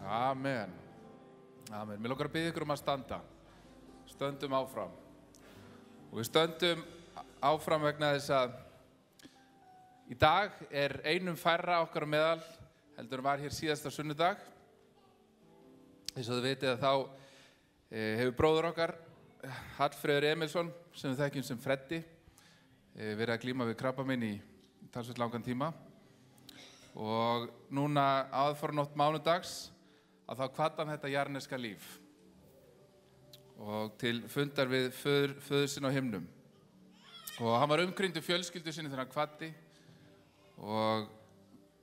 Amen. Amen. Mér langar að biðja ykkur að standa. Stöndum áfram. Og við stöndum áfram vegna þess að í dag einum færra okkar á meðal heldur var hér síðasta sunnudag. Þess að þið vitið að þá hefur bróður okkar, Hallfreður Emilsson, sem við þekkjum sem Freddi, verið að glíma við krabbamein í talsvert langan tíma. Og núna aðfarnótt mánudags að þá hvatti hann þetta jarneska líf og til fundar við föður sinn á himnum. Og hann var umkringdur fjölskyldu sinni þegar hann hvatti og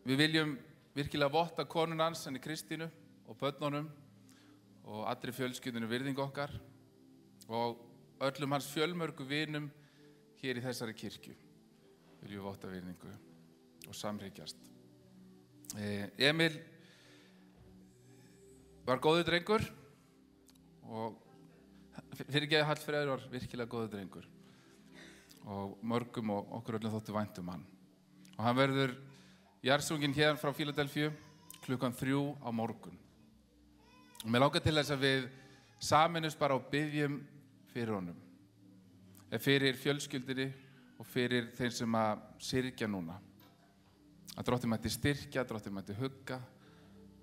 við viljum virkilega votta konun hans, henni Kristínu og börnunum og allri fjölskyldunni virðingu okkar og öllum hans fjölmörgu vinum hér í þessari kirkju viljum við votta virðingu og samhryggjast. Emil var góður drengur og fyrirgefðu Hallfreður var virkilega góður drengur og mörgum og okkur öllum þótti vænt hann. Og hann verður jarðsunginn héðan frá Fíladelfíu klukkan 3 á morgun. Og mér langar til þess að við sameinumst bara og biðjum fyrir honum, fyrir fjölskyldunni og fyrir þeim sem að syrgja núna. Að Drottinn mætti styrkja, Drottinn mætti hugga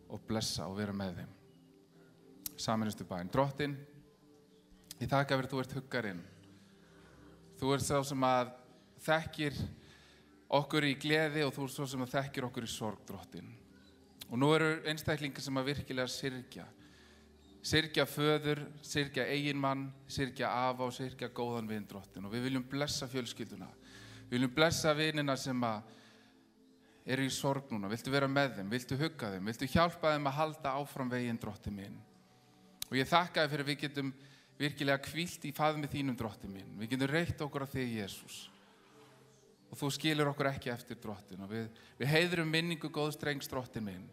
og blessa og vera með þeim. Sameinustu bæn. Drottinn, ég þakka fyrir að þú ert huggarinn. Þú ert sá sem að þekkir okkur í gleði og þú ert svo sem að þekkir okkur í sorg, Drottinn. Og nú eru einstaklingar sem að virkilega syrgja. Syrgja föður, syrgja eiginmann, syrgja afa og syrgja góðan vin, Drottinn. Og við viljum blessa fjölskylduna. Við viljum blessa vinina sem að eru í sorg núna. Viltu vera með þeim? Viltu hugga þeim? Viltu hjálpa þeim að halda áfram veginn, Drottinn minn? Og ég þakka þér fyrir við getum virkilega hvílt í faðmi þínum, Drottinn minn. Við getum reitt okkur af þig, Jesús. Og þú skilur okkur ekki eftir, Drottinn. Og við heiðrum minningu góðs drengs, Drottinn minn.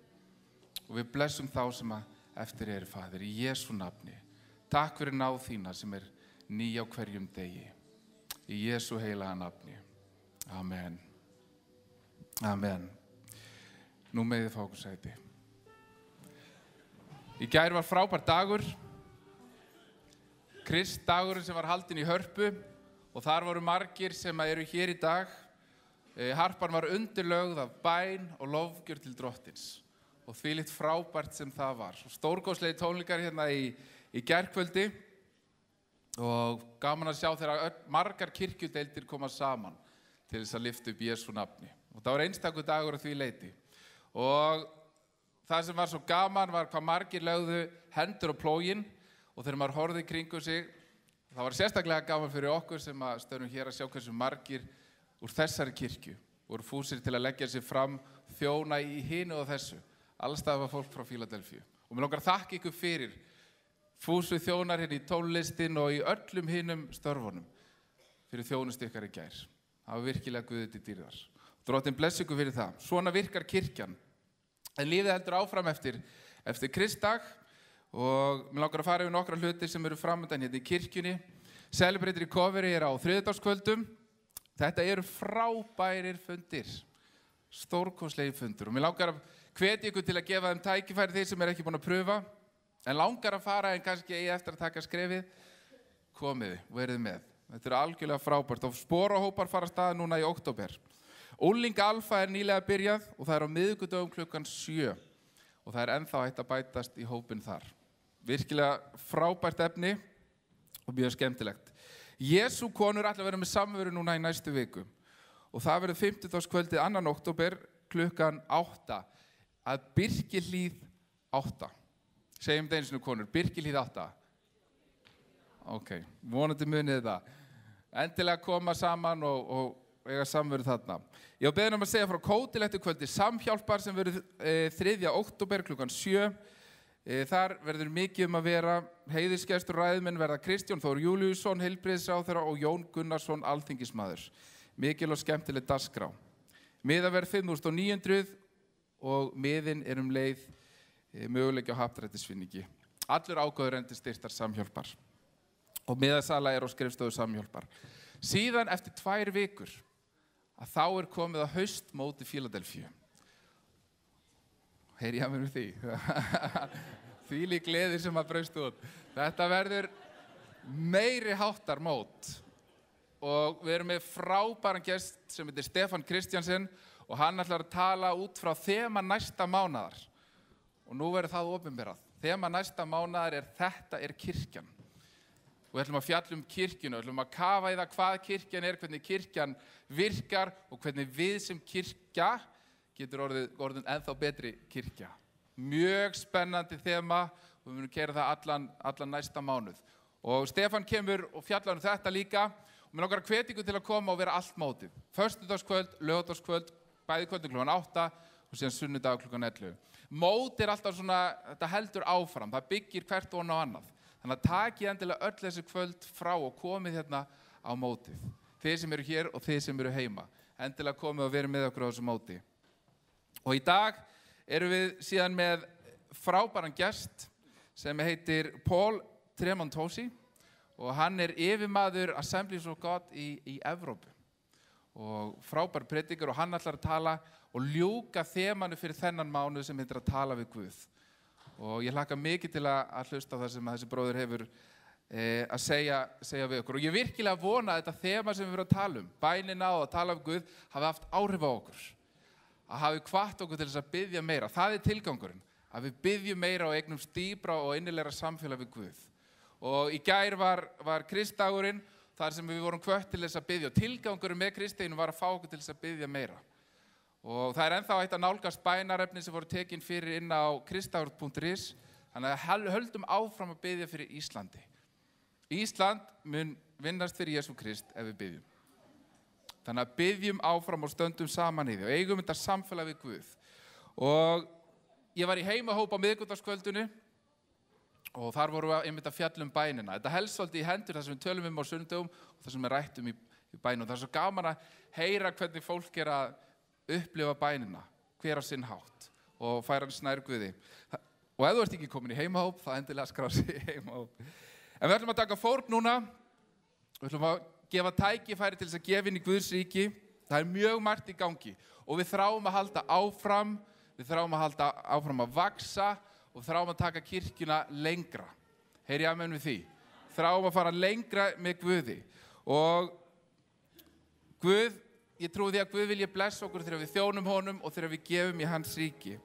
Og við blessum þá sem að eftir eru, Faðir, í Jesú nafni. Takk fyrir náð þína sem ný á hverjum degi. Í Jesú heilaga nafni. Amen. Amen. Nú megið fá okkur sæti. Í gær var frábær dagur. Kristdagurinn sem var haldinn í Hörpu og þar voru margir sem eru hér í dag. Harpan var undirlögð af bæn og lofgjörð til Drottins og þvílíkt frábært sem það var. Svo stórkostlegir tónleikar hérna í gærkvöldi og gaman að sjá þegar margar kirkjudeildir koma saman til þess að lyfta upp Jesú nafni. Og það var einstakur dagur að því leyti. Og það sem var svo gaman var hvað margir lögðu hendur á plóginn og þegar maður horfði í kringum sig, það var sérstaklega gaman fyrir okkur sem að stöðum hér að sjá hversu margir úr þessari kirkju voru fúsir til að leggja sig fram, þjóna í hinu og þessu. Allstaðar var fólk frá Fíladelfíu. Og mér langar að þakka ykkur fyrir fúsu þjónar hérna í tónlistin og í öllum hinum störfunum fyrir þjónustu ykkar í gær. Það var virkilega Guði til dýrðar. Drottinn blessi ykkur fyrir það. Svona virkar kirkjan. En lífið heldur áfram eftir Kristdag og mér langar að fara yfir nokkra hluti sem eru framöndan hérna í kirkjunni. Celebrate Recovery á þriðjudagskvöldum. Þetta eru frábærir fundir, stórkostlegir fundur. Og mér langar að hvetja ykkur til að gefa þeim tækifæri þeir sem ekki búin að pröfa. En langar að fara en kannski eigi eftir að taka skrefið. Komið, verið með. Þetta eru algjörlega frábært. Og sporahópar fara af stað núna í október. Unglinga Alfa nýlega byrjað og það á miðvikudögum klukkan 7 og það ennþá hægt að bætast í hópinn þar. Virkilega frábært efni og mjög skemmtilegt. Jesú konur ætla að vera með samveru núna í næstu viku og það verður 50. 2. október klukkan 8 að Birkihlíð 8. Segjum þetta einu sinni konur, Birkihlíð 8. Ok, vonandi munið það. Endilega koma saman og eiga samveru þarna. Ég var beðinn að segja frá kótilettu kvöldi Samhjálpar sem verður 3. október klukkan 7. Þar verður mikið að vera. Heiðursgestur ræðumenn verða Kristján Þór Júlíusson, heilbrigðisráðherra og Jón Gunnarsson, alþingismaður. Mikil og skemmtileg dagskrá. Miðaverð 5.900 og miðinn leið möguleiki á happdrættisvinningi. Allur ágóður til styrktar Samhjálpar. Og miðasala á skrifstofu Samhjálpar. Síðan eftir 2 vikur að þá komið að haustmóti Fíladelfíu. Heyri ég að mér því. Þvílík gleði sem að braust út. Þetta verður meiri háttar mót. Og við erum með frábæran gest sem heitir Stefán Kristjánsson og hann ætlar að tala út frá þema næsta mánaðar. Og nú verður það opinberað. Þema næsta mánaðar Þetta er kirkjan. Og við ætlum að fjalla kirkjuna, við ætlum að kafa í það hvað kirkjan hvernig kirkjan virkar og hvernig við sem kirkja getur orðin ennþá betri kirkja. Mjög spennandi þema og við munum keyra það allan næsta mánuð. Og Stefán kemur og fjallar þetta líka og mér langar að hvetja ykkur til að koma og vera allt mótið. Föstudagskvöld, laugardagskvöld, bæði kvöldum klukkan 8 og síðan sunnudag klukkan 11. Mót alltaf svona, þetta heldur áfram, það byggir hvert ofan á annað. Þannig að takið endilega öll þessi kvöld frá og komið hérna á mótið. Þið sem eru hér og þið sem eru heima. Endilega komið og verið með okkur á þessu móti. Og í dag erum við síðan með frábæran gest sem heitir Paul Tremontosi og hann yfirmaður Assemblies of God í Evrópu. Og frábær prediker og hann ætlar að tala og ljúka þemanu fyrir þennan mánuð sem heitir að tala við Guð. Og ég hlakka mikið til að hlusta á það sem þessi bróðir hefur að segja við okkur. Og ég virkilega vona að þetta þema sem við erum að tala bænina og að tala við Guð, hafi haft áhrif á okkur. Að hafi hvatt okkur til þess að biðja meira. Það tilgangurinn, að við biðjum meira og eignumst dýpra og innilegra samfélag við Guð. Og í gær var Kristdagurinn, þar sem við vorum hvött til þess að biðja. Og tilgangurinn með Kristdeginum var að fá okkur til þess að biðja meira. Og það ennþá hægt að nálgast bænarefni sem voru tekin fyrir inn á kristagur.is. Þannig að höldum áfram að biðja fyrir Íslandi. Ísland mun vinnast fyrir Jesú Krist ef við biðjum. Þannig að biðjum áfram og stöndum saman í því og eigum þetta samfélag við Guð. Og ég var í heimahóp á miðvikudagskvöldinu og þar vorum við einmitt að fjalla bænina. Þetta helst svolítið í hendur það sem við tölum á sunnudögum og það sem við rættum í bænum. Það svo gaman að heyra hvernig fólk að upplifa bænina, hver á sinn hátt og færa hans nær Guði. Og ef þú ert ekki komin í heimahóp, þá endilega skrá sig í heimahóp. En við ætlum að taka fórn núna, við ætlum að gefa tækifæri til þess að gefa inn í Guðs ríki. Það mjög margt í gangi og við þráum að halda áfram, við þráum að halda áfram að vaxa og þráum að taka kirkjuna lengra. Heyri amen við því. Þráum að fara lengra með Guði. Og Guð, ég trúi því að Guð vilji blessa okkur þegar við þjónum honum og þegar við gefum í hans ríki.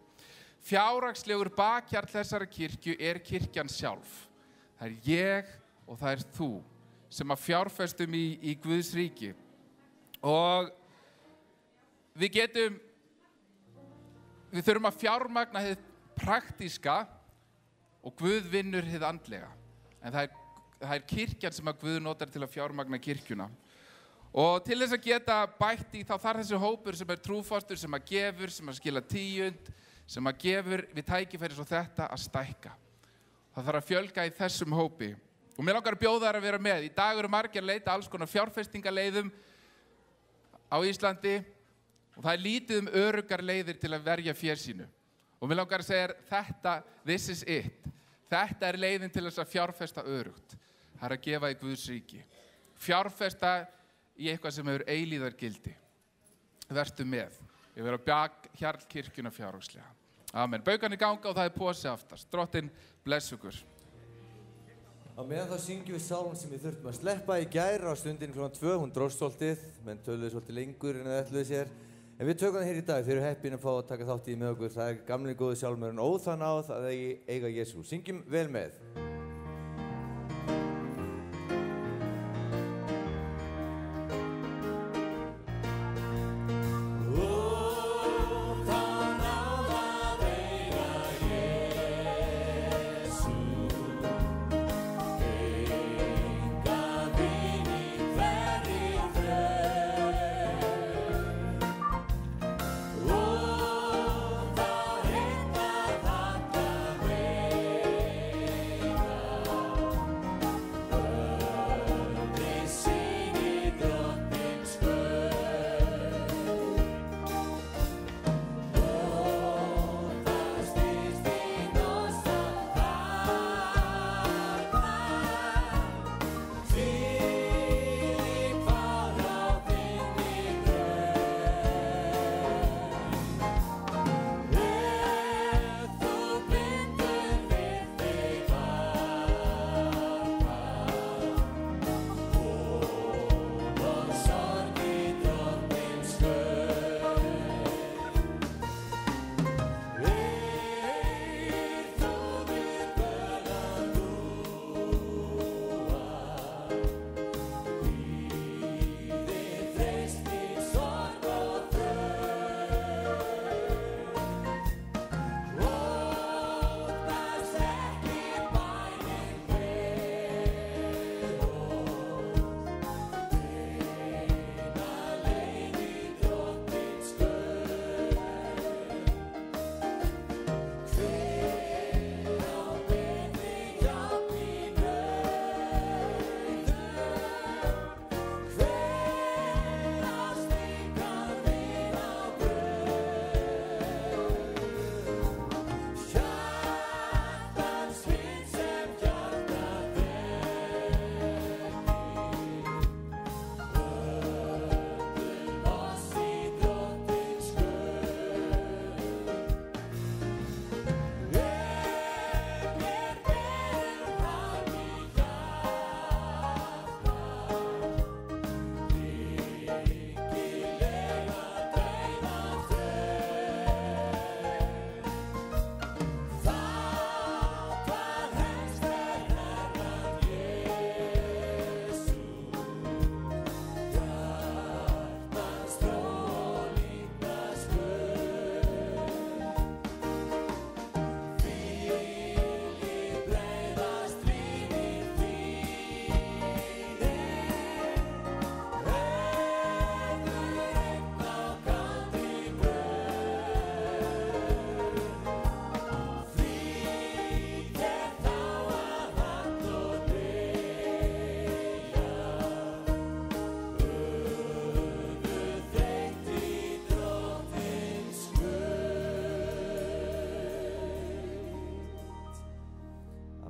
Fjárhagslegur bakhjarl þessara kirkju kirkjan sjálf. Það ég og það þú sem að fjárfestum í Guðs ríki. Og við þurfum að fjármagna hið praktíska og Guð vinnur hið andlega. En það kirkjan sem að Guð notar til að fjármagna kirkjuna. Og til þess að geta bætt í þá þarf þessi hópur sem trúfastur, sem að gefur, sem að skila 10, sem að gefur við tækifæri svo þetta að stækka. Það þarf að fjölga í þessum hópi. Og mér langar að bjóða þær að vera með. Í dag eru margir að leita alls konar fjárfestingaleiðum á Íslandi og það lítið öruggar leiðir til að verja fé sínu. Og mér langar að segja this is it. Þetta leiðin til þess að fjárfesta örugt. Það að gefa í Guðs ríki. Fjárfesta í eitthvað sem hefur eilíðargildi. Vertu með. Ég verð að bakhjarl kirkjuna fjárhagslega. Amen. Baukan ganga og það posi aftast. Drottinn bless ykkur. Á meðan þá syngjum við sálm sem við þurftum að sleppa í gær á stundin kl. 2. Hún dróst svolítið, menn töluðu svolítið lengur en það ætluðu sér. En við tökum það hér í dag. Þið eru heppin að fá að taka þátt í með okkur. Það gamli góði sálmurinn Ó það náð að eiga Jesú. Syngjum vel með.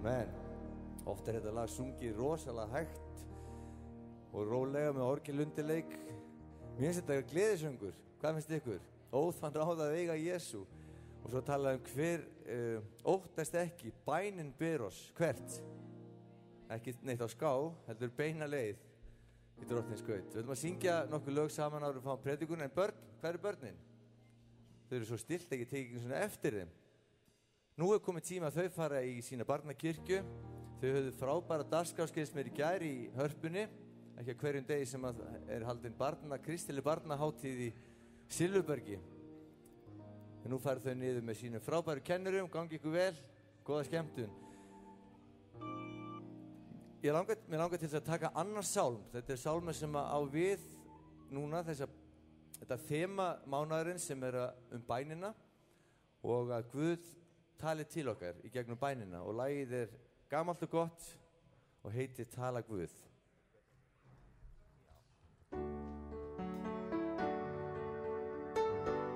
Amen. Oft þetta lag sungið rosalega hægt og rólega með orgelundirleik. Mér finnst þetta gleðisöngur. Hvað finnst ykkur? Óþvann ráð að eiga Jesú. Og svo talaði hver óttast ekki, bænin ber oss. Hvert? Ekki neitt á ská, heldur beina leið í Drottins skaut. Við ætlum að syngja nokkuð lög saman áður við fáum predikun. En börn, hver börnin? Þau eru svo stillt, ekki tekið svona eftir þeim. Nú komið tíma að þau fara í sína barnakirkju. Þau höfðu frábæra dagskrárskeiðs mér í gær í Hörpunni. Ekki að hverjum degi sem er haldin kristileg barnahátíð í Silfurbergi. En nú fara þau niður með sínum frábæru kennurum. Gangi ykkur vel, góða skemmtun. Mér langar til þess að taka annan sálm. Þetta er sálmur sem á við núna þetta þema mánaðarins sem er bænina og að Guð tali til okkar í gegnum bænina og lagið er gamalt og gott og heitir Tala Guð. Tala Guð.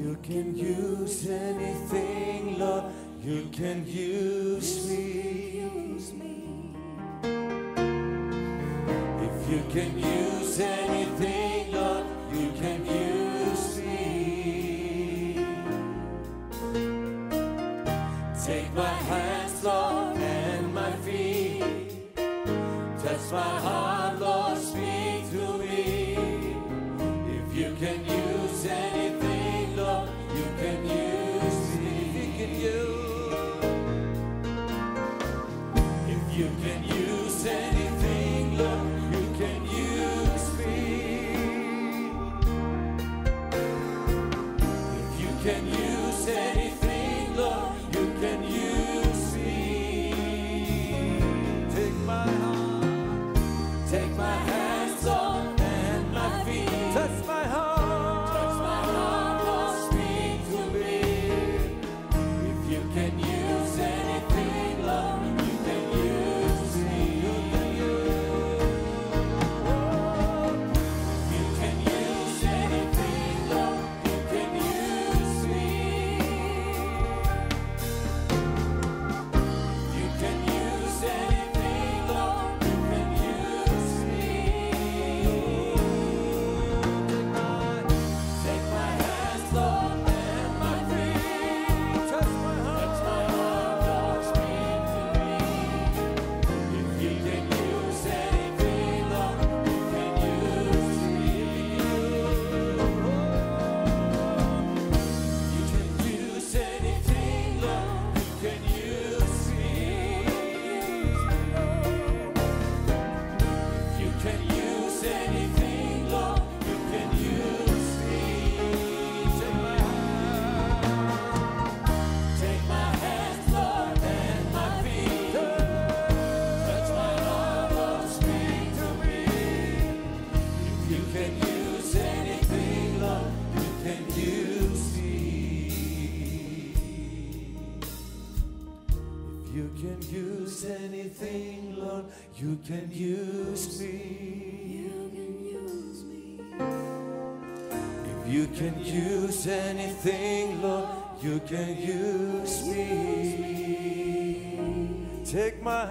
You can use anything, Lord. You can use me. If you can use anything, Lord, you can use me. Take my hands, Lord, and my feet. Touch my heart, Lord, speak to me. If you can use anything, Lord, you can use me. If you can use anything, Lord, you can use me. If you can use anything, Lord, you can use me. Take my heart, take my hands, Lord, and my feet. Touch my heart, Lord, speak to me. If you can use anything, Lord, you can use me. You can use anything, Lord, you can use me. You can use anything, Lord, you can use me. Take my hands, Lord, and my feet. Touch my heart, Lord, speak to me. If you can use anything, Lord, you can use me. You can use anything, Lord, you can use me. If you can use anything, Lord, you can use me. Take my hands, Lord, and my feet. Touch my heart, Lord, speak to me. If you can use anything, Lord, you can use me. If you can use anything, Lord, you can use me. If you can use anything, Lord, you can use me. Take my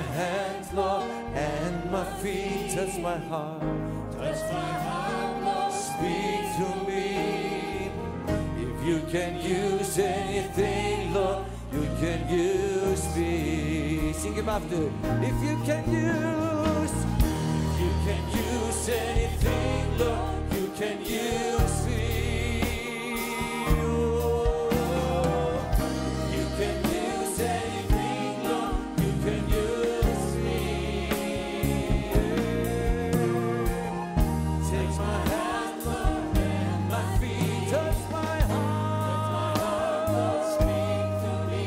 hand, Lord, and my feet. Touch my heart, Lord, speak to me. If you can use anything, Lord, you can use me. Sing it after. If you can use anything, Lord, you can use me. Oh, you can use anything, Lord, you can use me. Take my hand, Lord, and my feet. Touch my heart, Lord, speak to me.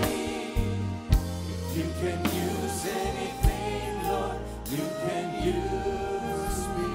If you can use anything, Lord, you can use me.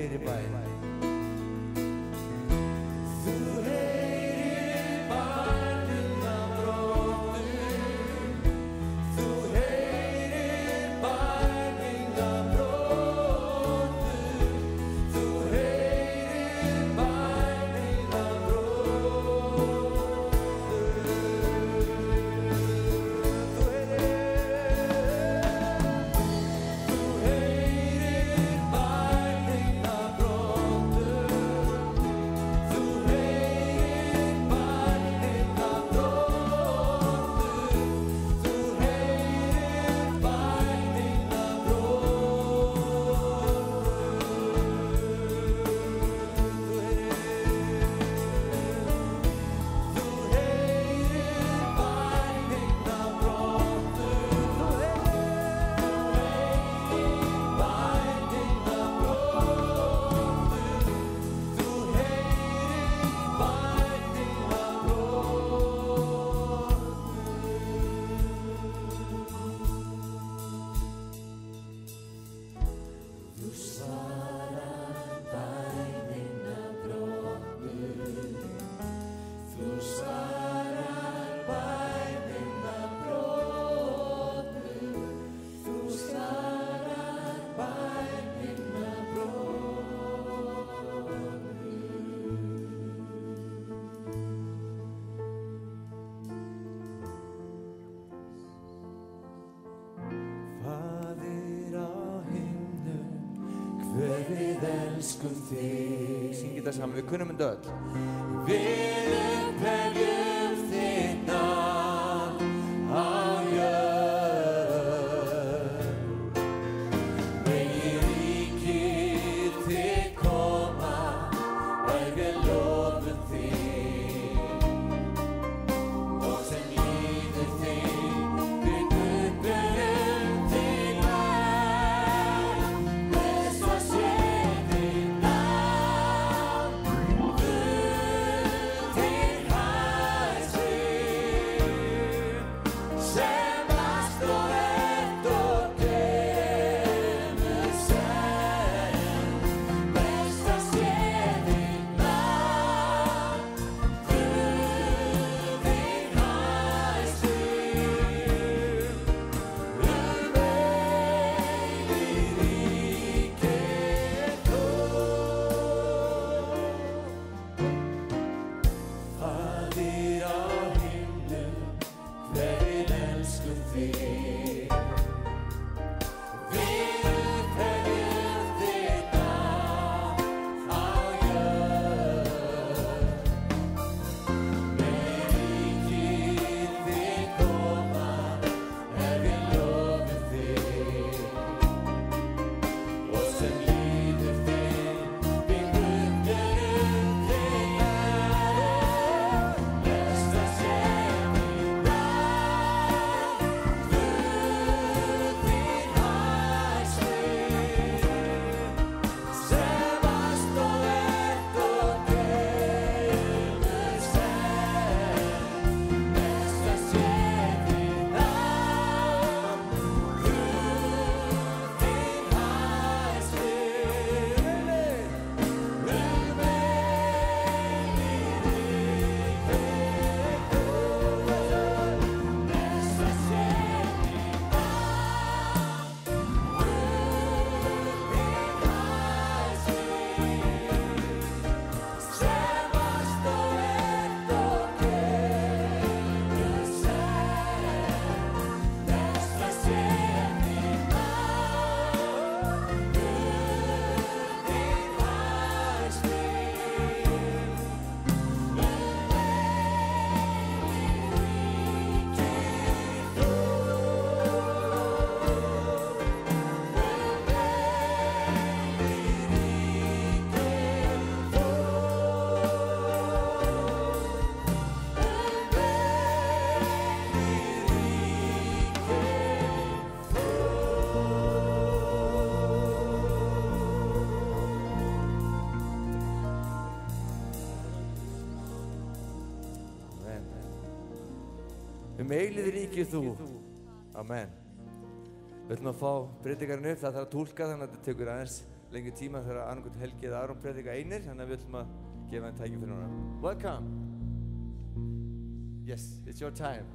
heyrir bæn. Elskum þig. Syngið það saman, við kunnum þetta öll. Við upphefjum þitt nafn á jörð. Megi ríkið þitt koma, og við lofum þig. Og sem líður þig, við upphefjum þitt nafn. Bless og sé eilíð ríkir þú. Amen. Við ætlum að fá predikarinn upp, það þarf að túlka þannig að þetta tekur aðeins lengi tíma þegar annarkvæmt Helgi eða Aron predika einir, þannig að við ætlum að gefa henni tæki fyrir hana. Welcome. Yes, it's your time.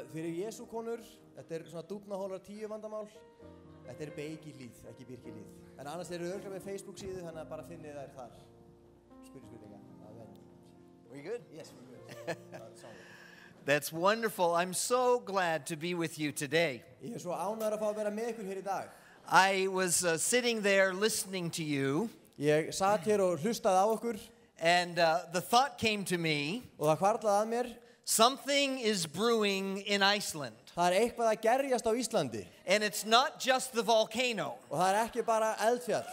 Fyrir Jesú konur, þetta svona dúfnahólar 10 vandamál. Þetta Beikihlíð, ekki Birkihlíð. En annars eru örugglega með Facebook síðu, þannig að bara finnið þær þar. Spurninga. We good? Yes, we're good. That's wonderful. I'm so glad to be with you today. Ég svo ánægður að fá að vera með ykkur hér í dag. I was sitting there listening to you. Ég satt hér og hlustaði á okkur. And the thought came to me. Og það hvarflaði að mér. Something is brewing in Iceland. Það eitthvað að gerjast á Íslandi. And it's not just the volcano. Og það ekki bara eldfjall.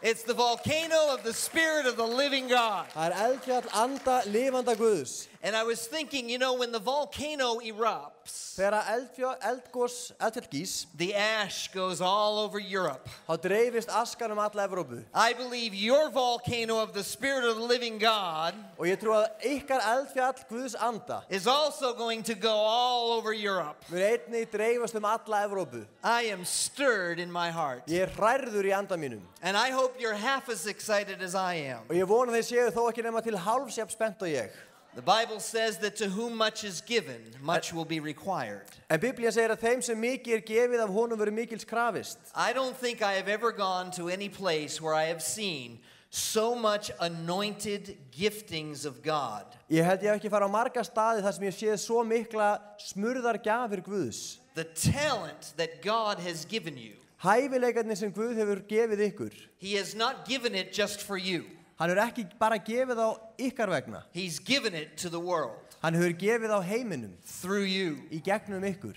It's the volcano of the Spirit of the living God. Það eldfjall anda lifanda Guðs. And I was thinking, you know, when the volcano erupts, þegar eldfjall gís, the ash goes all over Europe. Þá dreifist askan alla Evrópu. I believe your volcano of the Spirit of the living God og ég trú að ykkar eldfjall Guðs anda is also going to go all over Europe. Mun einnig dreifast alla Evrópu. I am stirred in my heart. Ég hrærður í anda mínum. And I hope you're half as excited as I am. Og ég vona þeir séu þó ekki nema til hálfs jafn spennt og ég. The Bible says that to whom much is given, much will be required. En Biblían segir að þeim sem mikið gefið af honum verður mikils krafist. I don't think I have ever gone to any place where I have seen so much anointed giftings of God. Ég held ég ekki fara á marga staði þar sem ég séð svo mikla smurðar gjafir Guðs. The talent that God has given you. Hæfileikarnir sem Guð hefur gefið ykkur. He has not given it just for you. Hann hefur ekki bara gefið á ykkar vegna. He's given it to the world. Hann hefur gefið á heiminum. Through you. Í gegnum ykkur.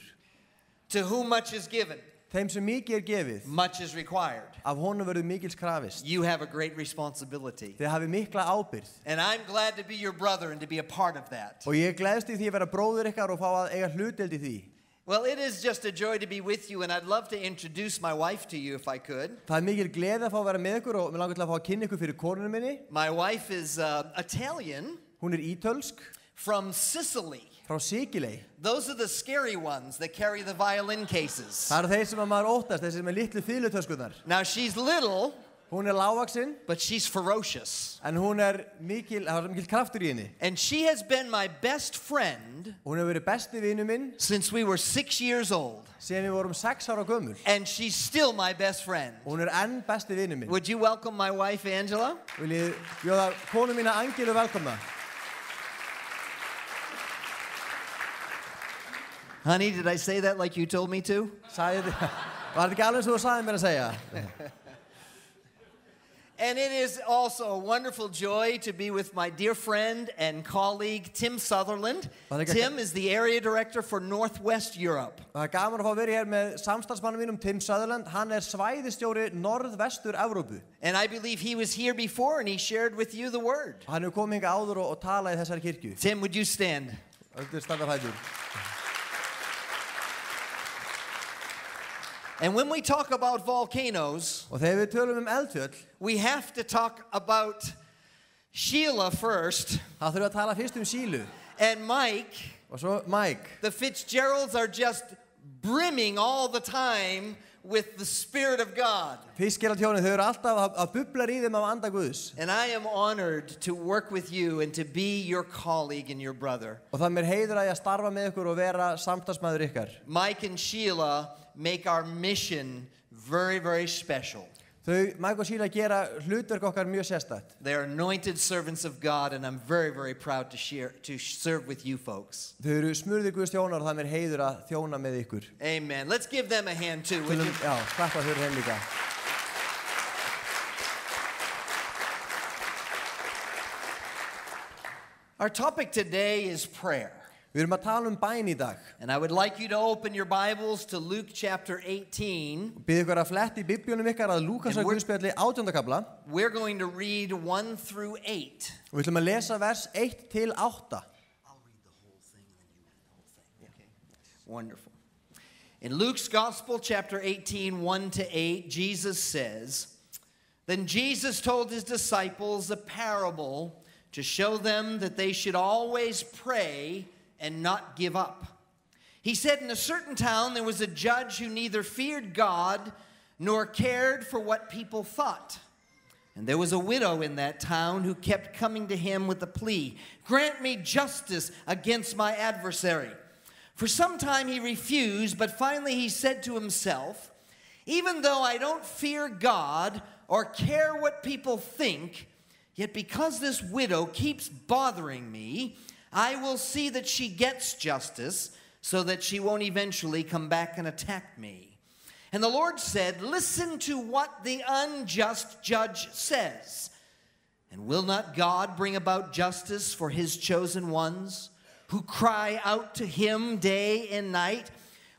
To whom much is given. Þeim sem mikið gefið. Much is required. Af honum verður mikils krafist. You have a great responsibility. Þið hafið mikla ábyrgð. And I'm glad to be your brother and to be a part of that. Og ég gleðst í því að vera bróðir ykkar og fá að eiga hlutdeild í því. Well, it is just a joy to be with you, and I'd love to introduce my wife to you if I could. Það mikil gleði að fá að vera með ykkur og mig langar til að fá að kynna ykkur fyrir konunni minni. My wife is Italian. Hún ítölsk. From Sicily. Frá Sikiley. Those are the scary ones that carry the violin cases. Það þeir sem að maður óttast, þeir sem litlu fiðlutöskurnar. Now she's little. Hún lágvaxin. But she's ferocious. En hún mikil kraftur í henni. And she has been my best friend. Hún hefur verið besti vinur minn. Since we were 6 years old. Síðan við vorum 6 ára gömul. And she's still my best friend. Hún enn besti vinur minn. Would you welcome my wife Angela? Vil ég bjóða konu mína Angelu velkomna? Honey, did I say that like you told me to? Var þetta ekki alveg svo þú sagði mér að segja? And it is also a wonderful joy to be with my dear friend and colleague Tim Sutherland. Tim is the area director for Northwest Europe. Það gaman að fá að vera hér með samstarfsmannum mínum Tim Sutherland. Hann svæðisstjóri Norðvestur Evrópu. And I believe he was here before and he shared with you the word. Hann hefur komið hingað áður og talað í þessari kirkju. Tim, would you stand? Standa fætur. And when we talk about volcanoes, og þegar við tölum eldfjöll, we have to talk about Sheila first. Þá þurfum við að tala fyrst Sheila. And Mike. Og svo Mike. The Fitzgeralds are just brimming all the time with the Spirit of God. Fiskelathjónin, þau alltaf að bubla í þeim af anda Guðs. And I am honored to work with you and to be your colleague and your brother. Og það mér heiður að ég starfa með ykkur og vera samtalsmaður ykkar. Mike and Sheila make our mission very, very special. Mike og Sheila gera hlutverk okkar mjög sérstakt. They are anointed servants of God and I'm very, very proud to serve with you folks. Þau eru smurðir Guðs þjónar og það mér heiður að þjóna með ykkur. Amen. Let's give them a hand too. Já, klappa fyrir þeim líka. Our topic today is prayer. Við erum að tala bæn í dag. And I would like you to open your Bibles to Luke chapter 18. Bið ykkur að fletti í Biblíunum ykkar að Lúkasar Guðspjalli 18. kapla. We're going to read 1 through 8. Við ætlum að lesa vers 1 til 8. I'll read the whole thing and then you read the whole thing. Okay. Wonderful. In Luke's Gospel, chapter 18, 1-8, Jesus says, "Then Jesus told his disciples a parable to show them that they should always pray and not give up. He said, in a certain town there was a judge who neither feared God nor cared for what people thought. And there was a widow in that town who kept coming to him with the plea, 'Grant me justice against my adversary.' For some time he refused, but finally he said to himself, 'Even though I don't fear God or care what people think, yet because this widow keeps bothering me, I will see that she gets justice so that she won't eventually come back and attack me.' And the Lord said, 'Listen to what the unjust judge says. And will not God bring about justice for his chosen ones who cry out to him day and night?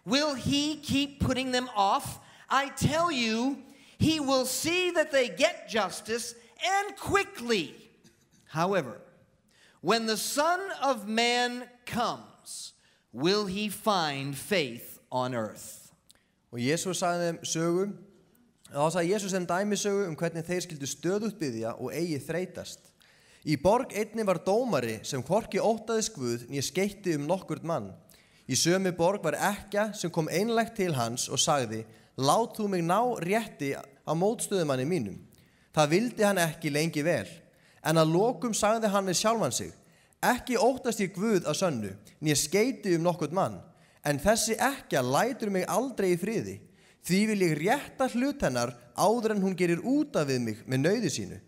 Will he keep putting them off? I tell you, he will see that they get justice, and quickly. However, when the Son of Man comes, will he find faith on earth?'" Og Jesús sagði þeim sögu, þá sagði Jesús þeim dæmisögu hvernig þeir skildu stöðugt biðja og eigi þreytast. Í borg einni var dómari sem hvorki óttaðist Guð né skeytti nokkurn mann. Í sömu borg var ekkja sem kom einlægt til hans og sagði, "Lát þú mig ná rétti á mótstöðumanni mínum." Það vildi hann ekki lengi vel. En að lokum sagði hann við sjálfan sig, "Ekki óttast ég Guð að sönnu, né skeytti nokkurn mann. En þessi ekkja lætur mig aldrei í friði. Því vil ég rétta hlut hennar áður en hún gerir út af við mig með nauði sínu."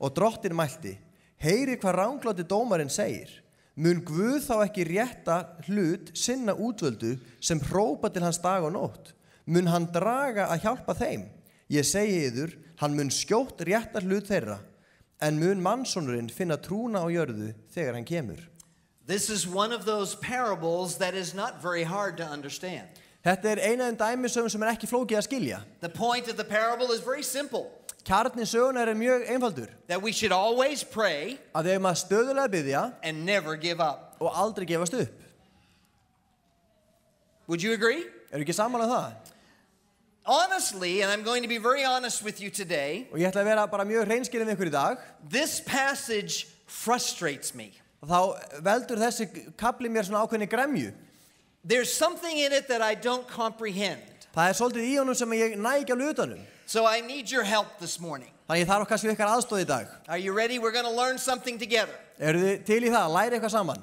Og drottin mælti, "Heyri hvað rangláti dómarinn segir. Mun Guð þá ekki rétta hlut sinna útvöldu sem hrópa til hans dag og nótt? Mun hann draga að hjálpa þeim? Ég segi yður, hann mun skjótt rétta hlut þeirra. En mun mannssonurinn finna trúna á jörðu þegar hann kemur." This is one of those parables that is not very hard to understand. Þetta eina af þeim dæmisögum sem ekki flókið að skilja. The point of the parable is very simple. Kjarni sögunar mjög einfaldur. That we should always pray Að við eigum að stöðulega biðja and never give up. og aldrei gefast upp. Would you agree? Ekki sammála það? Honestly, and I'm going to be very honest with you today, Og ég ætla að vera bara mjög hreinskilinn við ykkur í dag. this passage frustrates me. Þá veldur þessi kapli mér svona ákveðni gremju. There's something in it that I don't comprehend. Það svolítið í honum sem ég næ ekki alveg utanum. So I need your help this morning. Þannig ég þarf kannski ykkar aðstoð í dag. Are you ready? We're going to learn something together. Eru þið til í það? Læra eitthvað saman.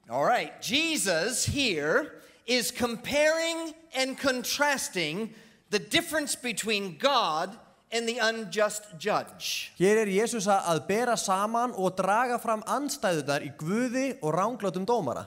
All right. Jesus here is comparing and contrasting the difference between God and the unjust judge. Hér Jesús að bera saman og draga fram andstæðurnar í Guði og ranglátum dómara.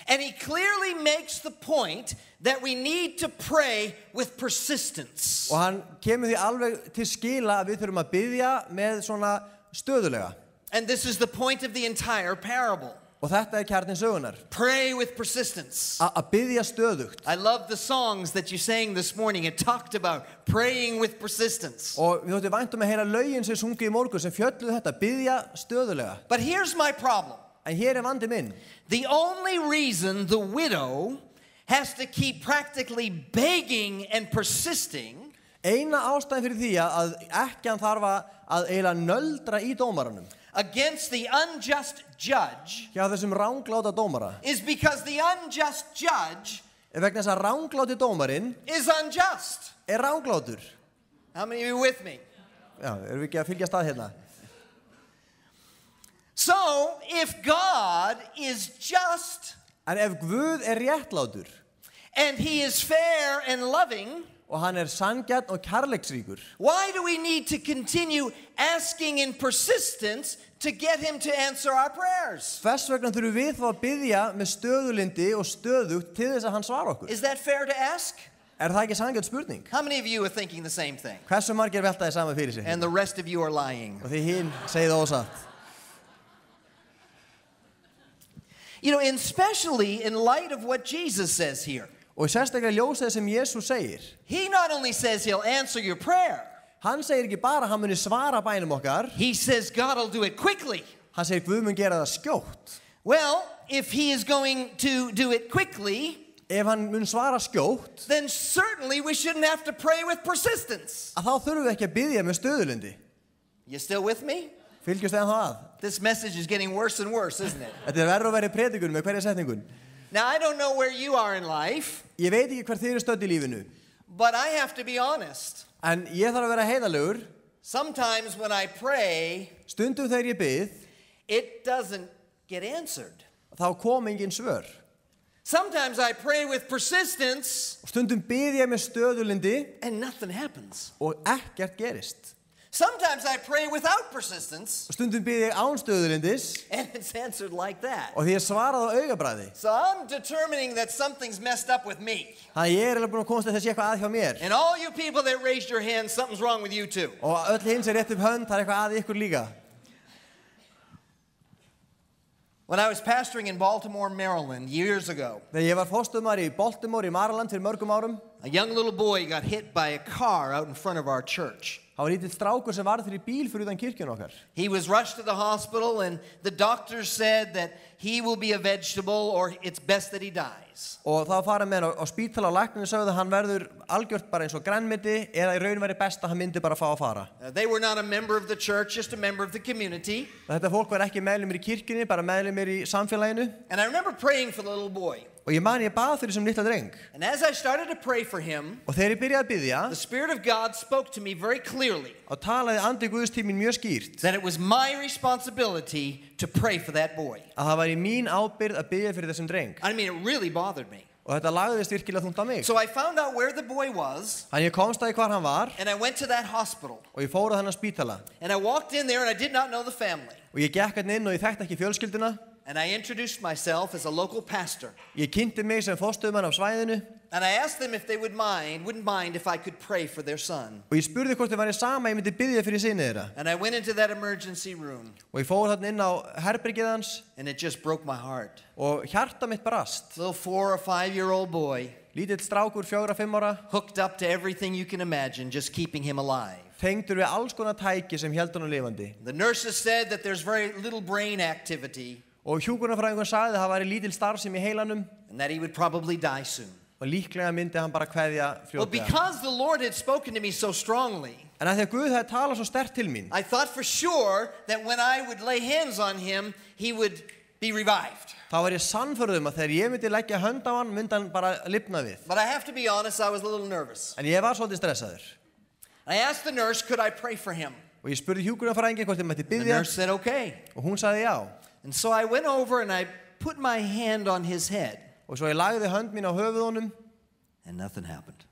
And he clearly makes the point that we need to pray with persistence. Og hann kemur því alveg til skila að við þurfum að biðja með svona stöðulega. And this is the point of the entire parable. Og þetta kjarnin sögunar. Pray with persistence. Að biðja stöðugt. I love the songs that you sang this morning. It talked about praying with persistence. Og við þóttum vænt að heyra lögin sem sungu í morgun sem fjölluðu þetta, biðja stöðulega. But here's my problem. En hér vandi minn. The only reason the widow has to keep practically begging and persisting Eina ástæðin fyrir því að ekkjan þarf að eiginlega nöldra í dómaranum. against the unjust judge Hjá þessum rángláta dómara. is because the unjust judge Vegna þess að rángláti dómarinn is unjust. ránglátur. How many of you with me? Já, erum við ekki að fylgja stað hérna? So, if God is just En ef Guð réttlátur and he is fair and loving, og hann sanngjarn og kærleiksríkur, why do we need to continue asking in persistence to get him to answer our prayers? hvers vegna þurfum við þá að biðja með stöðulindi og stöðugt til þess að hann svara okkur? Is that fair to ask? Það ekki sanngjarn spurning? How many of you are thinking the same thing? Hversu margir veltaði saman fyrir sig? And the rest of you are lying. Og því hinn segið ósatt. You know, especially in light of what Jesus says here. Og sérstaklega ljósið sem Jesús segir. He not only says he'll answer your prayer, Hann segir ekki bara að hann muni svara bænum okkar. he says God will do it quickly. Hann segir Guð mun gera það skjótt. Well, if he is going to do it quickly, ef hann mun svara skjótt, then certainly we shouldn't have to pray with persistence. að þá þurfum við ekki að biðja með stöðulyndi. You still with me? Fylgjast þeim það að? This message is getting worse and worse, isn't it? Þetta verður að vera predikunum með hverja setningun. Now, I don't know where you are in life, Ég veit ekki hver þið eru stödd í lífinu, but I have to be honest. en ég þarf að vera heiðarlegur. Sometimes when I pray, Stundum þegar ég bið, it doesn't get answered. þá kom engin svör. Sometimes I pray with persistence Stundum bið ég með stöðulyndi and nothing happens. og ekkert gerist. Sometimes I pray without persistence Stundum bið ég án stöðulyndis and it's answered like that. og því ég svaraði á augabræði. So I'm determining that something's messed up with me. Þannig ég er alveg búin að komast að það sé eitthvað að hjá mér. And all you people that raised your hands, something's wrong with you too. Og öll hins er rétt upp hönd, það er eitthvað að ykkur líka. When I was pastoring in Baltimore, Maryland, years ago, Þegar ég var fóstumar í Baltimore í Maryland fyrir mörgum árum, a young little boy got hit by a car out in front of our church. það var lítill strákur sem varð fyrir bíl fyrir utan kirkjun okkar. He was rushed to the hospital and the doctors said that he will be a vegetable or it's best that he dies. Og það var farið með hann á spítala og læknirinn sögðu að hann verður algjört bara eins og grænmeti eða í raun væri best að hann myndi bara fá að fara. They were not a member of the church, just a member of the community. Þetta fólk var ekki meðlumir í kirkjunni, bara meðlumir í samfélaginu. And I remember praying for the little boy. Og ég man ég bað fyrir sem litla dreng. And as I started to pray for him, Og þegar ég byrjaði að biðja, the Spirit of God spoke to me very clearly og talaði andi Guðs til mín mjög skýrt, that it was my responsibility to pray for that boy. að það var í mín ábyrgð að biðja fyrir þessum dreng. I mean, it really bothered me. Og þetta lagðist virkilega þungt á mig. So I found out where the boy was, Þannig ég komst að hvar hann var and I went to that hospital. og ég fór á þennan spítala. And I walked in there and I did not know the family. Og ég gekk hérna inn og ég þekkti ekki fjölskylduna. And I introduced myself as a local pastor. Ég kynnti mig sem fórstöðumann á svæðinu And I asked them if they wouldn't mind if I could pray for their son. og ég spurði hvort þið væri sama ég myndi biðja fyrir sinni þeirra. And I went into that emergency room Og ég fór þarna inn á herbergið hans and it just broke my heart. og hjarta mitt brast. Little 4 or 5-year-old boy Lítill strákur 4-5 ára, hooked up to everything you can imagine, just keeping him alive. tengdur við alls konar tæki sem héldi honum lifandi. The nurses said that there's very little brain activity Og hjúkrunarfræðingur sagði að það væri lítill starfsemi í heilanum and that he would probably die soon. og líklega myndi hann bara kveðja Well, fljótlega. because the Lord had spoken to me so strongly, En að því að Guð hefði talað svo sterkt til mín, I thought for sure that when I would lay hands on him, he would be revived. þá var ég sannfærður að þegar ég myndi leggja hönd á hann, myndi hann bara lifna við. But I have to be honest, I was a little nervous. En ég var svolítið stressaður. I asked the nurse, could I pray for him? Og ég spurði hjúkrunarfræðinginn hvort ég mætti The biðja nurse said, okay. og hún sagði já. And so I went over and I put my hand on his head, Og svo ég lagði hönd mín á höfuð honum and nothing happened.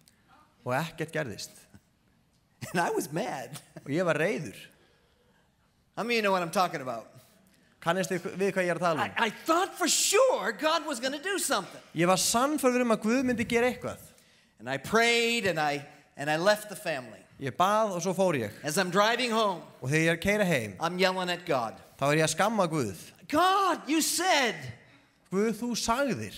og ekkert gerðist. And I was mad. Og ég var reiður. How many of you know what I'm talking about? Kannist þið við hvað ég er að tala um? I thought for sure God was going to do something. Ég var sannfærður að Guð myndi gera eitthvað. And I prayed and I left the family. Ég bað og svo fór ég. As I'm driving home, Og þegar ég er að keyra heim, I'm yelling at God. þá er ég að skamma Guð. God, you said. Guð, þú sagðir.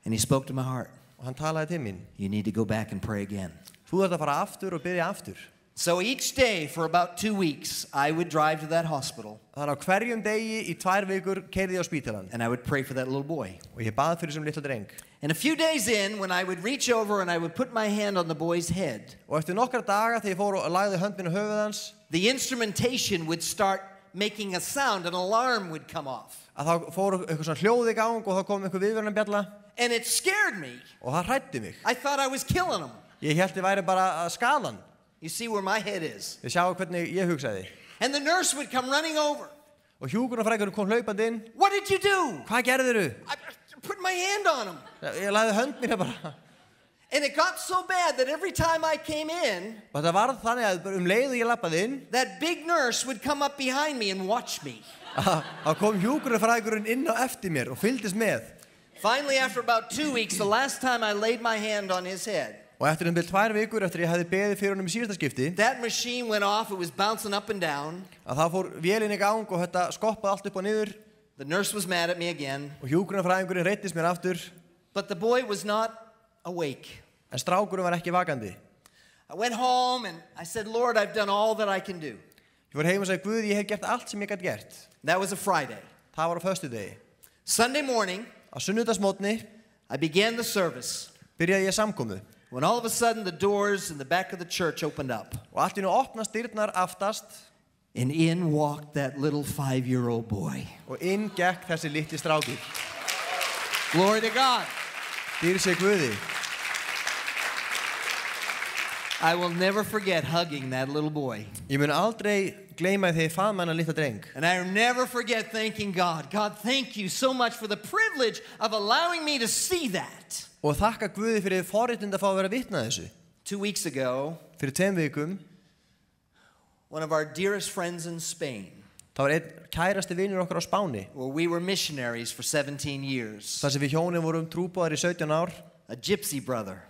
And he spoke to my heart. Og hann talaði til mín. You need to go back and pray again. Þú þarft að fara aftur og byrja aftur. So each day for about 2 weeks, I would drive to that hospital Þannig á hverjum degi í 2 vikur keyrði ég á spítalan. and I would pray for that little boy. Og ég bað fyrir sem litla dreng. And a few days in, when I would reach over and I would put my hand on the boy's head, Og eftir nokkra daga þegar ég fór og lagði hönd mín á höfuð hans, the instrumentation would start making a sound, an alarm would come off. að þá fór eitthvað svona hljóð í gang og þá kom eitthvað viðvörunarbjalla And it scared me. og það hræddi mig. I thought I was killing him. Ég held ég væri bara að skala hann. You see where my head is. Þið sjáu hvernig ég hugsaði. And the nurse would come running over. Og hjúkrunarfræðingurinn kom hlaupandi inn. What did you do? Hvað gerðirðu? I put my hand on him. Ég lagði hönd mína bara. And it got so bad that every time I came in, Og þetta varð þannig að leið og ég lappaði inn, that big nurse would come up behind me and watch me. þá kom hjúkrunarfræðingurinn inn á eftir mér og fylgdist með. Finally, after about 2 weeks, the last time I laid my hand on his head, Og eftir 2 vikur eftir ég hefði beðið fyrir honum í síðasta skipti, that machine went off. It was bouncing up and down. að það fór vélinn í gang og þetta skoppaði allt upp og niður The nurse was mad at me again, og hjúkrunarfræðingurinn reiddist mér aftur, but the boy was not awake. en strákurinn var ekki vakandi. I went home and I said, Lord, I've done all that I can do. Ég fór heim og sagði, Guð, ég hef gert allt sem ég gæti gert. That was a Friday. Það var á föstudegi. Sunday morning, Á sunnudagsmótni I began the service byrjaði ég samkomu when all of a sudden the doors in the back of the church opened up. og allt í einu opnast dyrnar aftast And in walked that little 5-year-old boy. og inn gekk þessi litli strákur. Glory to God. Dýr sé Guði. I will never forget hugging that little boy. Ég mun aldrei gleyma þegar ég faðma þennan litla dreng. And I will never forget thanking God. God, thank you so much for the privilege of allowing me to see that. Og þakka Guði fyrir forréttindi að fá að vera vitna að þessu. 2 weeks ago, Fyrir 2 vikum, one of our dearest friends in Spain, þá var einn kærasti vinur okkar á Spáni. where we were missionaries for 17 years, Þar sem við hjónin vorum trúboðar í 17 ár. a gypsy brother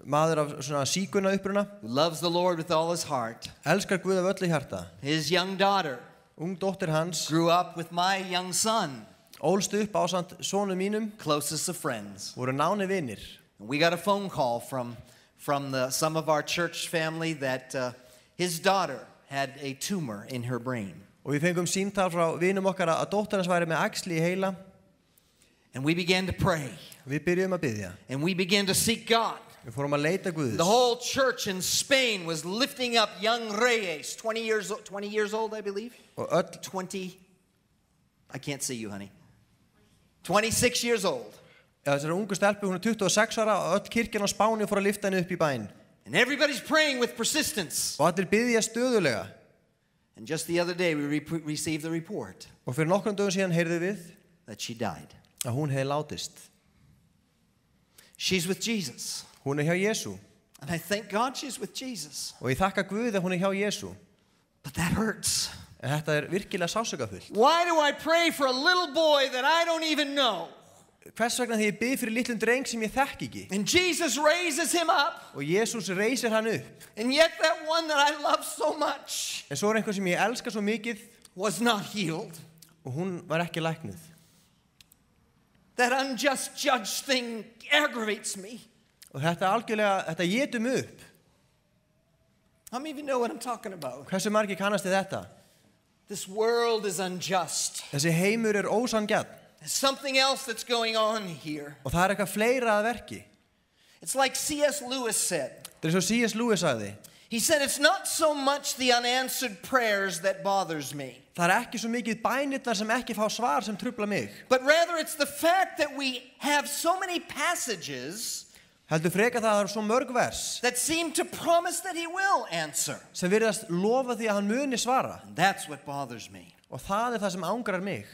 Maður af svona síkuna uppruna. who loves the Lord with all his heart. Elskar Guð af öllu hjarta. His young daughter Ung dóttir hans grew up with my young son, ólst upp ásamt sonum mínum. closest of friends. Voru nánir vinir. And we got a phone call from some of our church family that his daughter had a tumor in her brain. Og við fengum símtal frá vinum okkar að dóttir hans væri með æxli í heila. And we began to pray. Við byrjuðum að biðja. And we began to seek God. Við fórum að leita Guðs. The whole church in Spain was lifting up young Reyes, 20 years old, I believe. Og öll 20, I can't see you, honey. 26 years old. þessari ungu stelpu, hún 26 ára og öll kirkjan á Spáni fór að lyfta henni upp í bæinn. And everybody's praying with persistence. Og allir biðja stöðulega. And just the other day, we received the report Og fyrir nokkrum dögum síðan heyrðum við that she died. að hún hefði látist. She's with Jesus. Hún hjá Jesú. And I thank God she's with Jesus. Og ég þakka Guði að hún hjá Jesú. But that hurts. En þetta virkilega sásökafullt. Why do I pray for a little boy that I don't even know? Hvers vegna því ég bið fyrir litlum dreng sem ég þekki ekki? And Jesus raises him up. Og Jesús reisir hann upp. And yet that one that I love so much En svo einhver sem ég elska svo mikið was not healed. og hún var ekki læknuð. That unjust judge thing aggravates me. Og þetta algjörlega, þetta étur mig upp. How many of you know what I'm talking about? Hversu margir kannast þið þetta? This world is unjust. Þessi heimur ósanngjarn. There's something else that's going on here. Og það eitthvað fleira að verki. It's like C.S. Lewis said. Það svo C.S. Lewis sagði. He said, it's not so much the unanswered prayers that bothers me. Það ekki svo mikið bænirnar sem ekki fá svar sem trufla mig. But rather it's the fact that we have so many passages Heldur frekar það svo mörg vers that seem to promise that he will answer. sem virðast lofa því að hann muni svara. And that's what bothers me. Og það það sem angrar mig.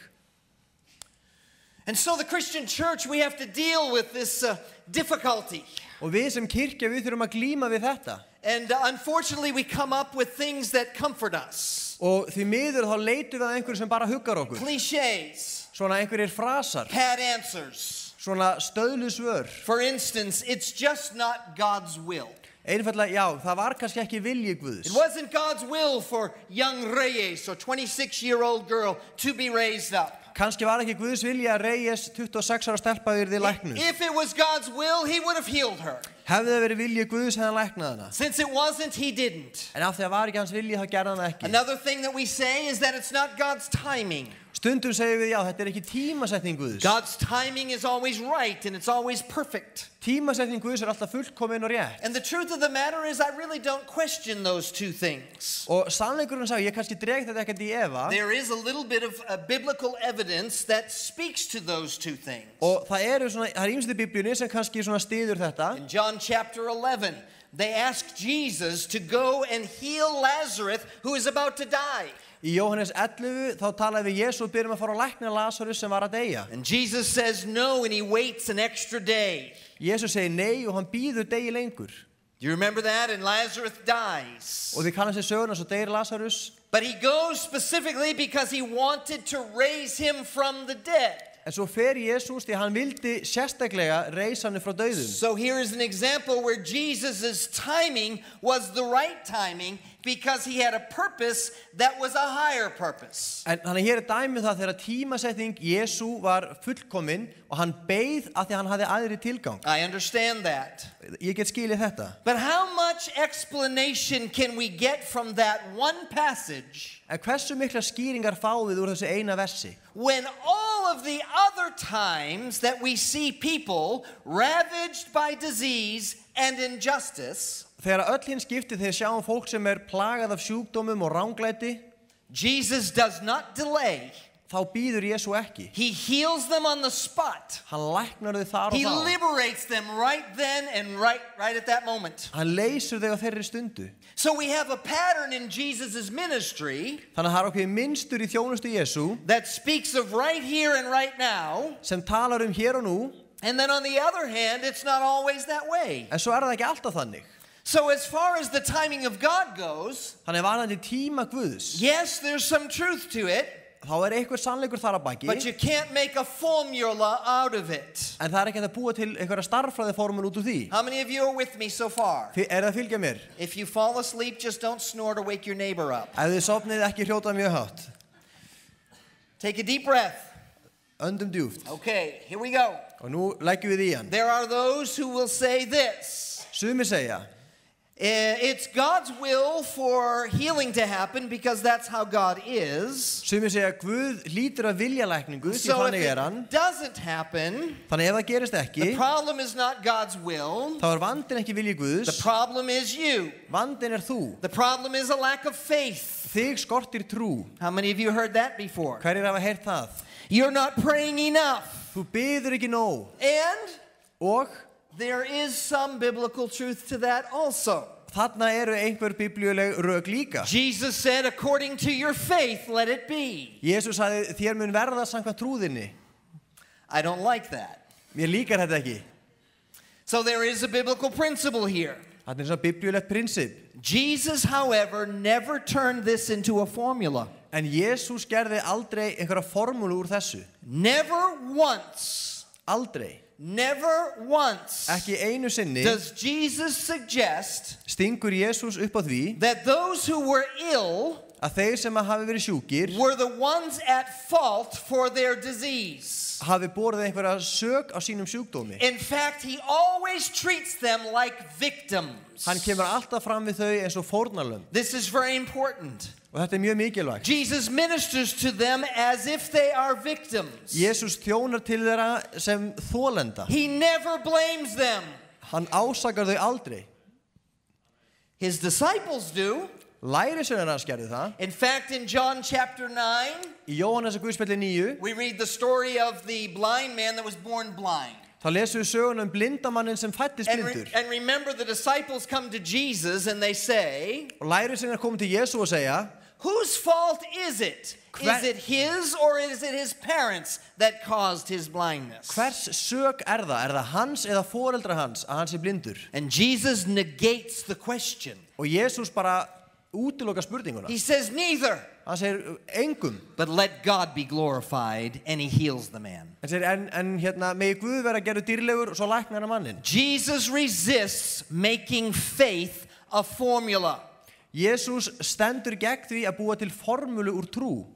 And so the Christian church, we have to deal with this difficulty. Og við sem kirkja, við þurfum að glíma við þetta. And unfortunately we come up with things that comfort us. Og því miður þá leitum við að einhverju sem bara huggar okkur. Clichés. Svona einhverjir frasar. Pat answers. Svona stöðlu svör. For instance, it's just not God's will. Einfallega, já, það var kannski ekki vilji Guðs. It wasn't God's will for young Reyes or 26-year-old girl to be raised up. Kannski var ekki Guðs vilji að Reyes 26 ára stelpa yrði læknuð. If it was God's will, he would have healed her. Hefði það verið vilji Guðs hefði hann læknað hana. Since it wasn't, he didn't. En af því að var ekki hans vilji þá gerði hann það ekki. Another thing that we say is that it's not God's timing. Stundum segjum við, já, þetta ekki tímasetning Guðs. God's timing is always right and it's always perfect. Tímasetning Guðs alltaf fullkomin og rétt. And the truth of the matter is I really don't question those two things. Og sannleikurinn sagði, ég kannski dreg þetta ekkert í efa. There is a little bit of biblical evidence that speaks to those two things. Og það er ýmsið í Biblíunni sem kannski svona styður þetta. In John chapter 11, they asked Jesus to go and heal Lazarus who is about to die. Í Jóhannes 11 þá talaði við Jesú og byrjum að fara að lækna Lazarus sem var að deyja. And Jesus says no and he waits an extra day. Jesús segir nei og hann býður degi lengur. Do you remember that? And Lazarus dies. Og við kannast þessi söguna svo deyr Lazarus. But he goes specifically because he wanted to raise him from the dead. En svo fer Jesús því hann vildi sérstaklega reisa hann frá dauðum. So here is an example where Jesus' timing was the right timing because he had a purpose that was a higher purpose. En hann hér dæmi það þegar tímasetning Jesú var fullkomin og hann beið að því hann hafði aðri tilgang. I understand that. Ég get skilið þetta. But how much explanation can we get from that one passage En hversu mikla skýringar fáum við úr þessu eina versi? when all all of the other times that we see people ravaged by disease and injustice, Þegar öll hinn skipti þegar sjáum fólk sem plagað af sjúkdómum og ranglæti, Jesus does not delay. þá býður Jesú ekki. He heals them on the spot. Hann læknar þau þar og He þá. liberates them right then and right at that moment. Hann leysur þau á þeirri stundu. So we have a pattern in Jesus' ministry Þannig að það okkur minnstur í þjónustu Jesú that speaks of right here and right now. sem talar hér og nú, And then on the other hand, it's not always that way. en svo það ekki alltaf þannig. So as far as the timing of God goes, Þannig varðandi tíma Guðs, yes, there's some truth to it, þá einhver sannleikur þar að baki, but you can't make a formula out of it. en það ekki hægt að búa til einhverja starffræðiformúlu út úr því. How many of you are with me so far? Það fylgja mér? If you fall asleep, just don't snort or wake your neighbor up. Ef þið sofnið ekki hrjóta mjög hátt. Take a deep breath. Öndum djúpt. Okay, here we go. Og nú leggjum við í hann. There are those who will say this. Sumir segja, It's God's will for healing to happen because that's how God is. sumir segja Guð hlýtur að vilja lækningu því So if þannig hann. it doesn't happen, Þannig ef það gerist the ekki, problem is not God's will. þá vandinn ekki vilji Guðs, The problem is you. vandinn þú. The problem is a lack of faith. Þig skortir trú. How many of you heard that before? Hverjir hafa heyrt það? You're not praying enough. Þú biður ekki nóg. And Og there is some biblical truth to that also. þarna einhver biblíuleg rök líka. Jesus said, according to your faith, let it be. Jesús sagði þér mun verða samkvæmt trúðinni. I don't like that. Mér líkar þetta ekki. So there is a biblical principle here. Þetta svona biblíulegt prinsip. Jesus, however, never turned this into a formula. En Jesús gerði aldrei einhverja formúlu úr þessu. Never once, Aldrei. never once Ekki einu sinni does Jesus suggest stingur Jesús upp á því that those who were ill að þeir sem hafi verið sjúkir were the ones at fault for their disease. hafi borið einhverja sök á sínum sjúkdómi. In fact, he always treats them like victims. Hann kemur alltaf fram við þau eins og fórnarlömb. This is very important. Og þetta mjög mikilvægt. Jesus ministers to them as if they are victims. Jesús þjónar til þeirra sem þolenda. He never blames them. Hann ásakar þau aldrei. His disciples do. Lærisveinar hans gerði það. In fact, in John chapter 9, Í Jóhannesar Guðspjalli 9 we read the story of the blind man that was born blind. þá lesum við söguna blindamannin sem fæddist blindur. And remember, the disciples come to Jesus and they say, Og lærisveinar koma til Jesú og segja, whose fault is it? Is it his or is it his parents that caused his blindness? hvers sök það? Það hans eða foreldra hans að hann sé blindur? And Jesus negates the question. Og Jesús bara útilokar spurninguna. He says neither, Hann segir engum. but let God be glorified, and he heals the man. Hann segir en megi Guð vera gerður dýrlegur og svo læknar hann mannin. Jesus resists making faith a formula. Jesús stendur gegn því að búa til formúlu úr trú.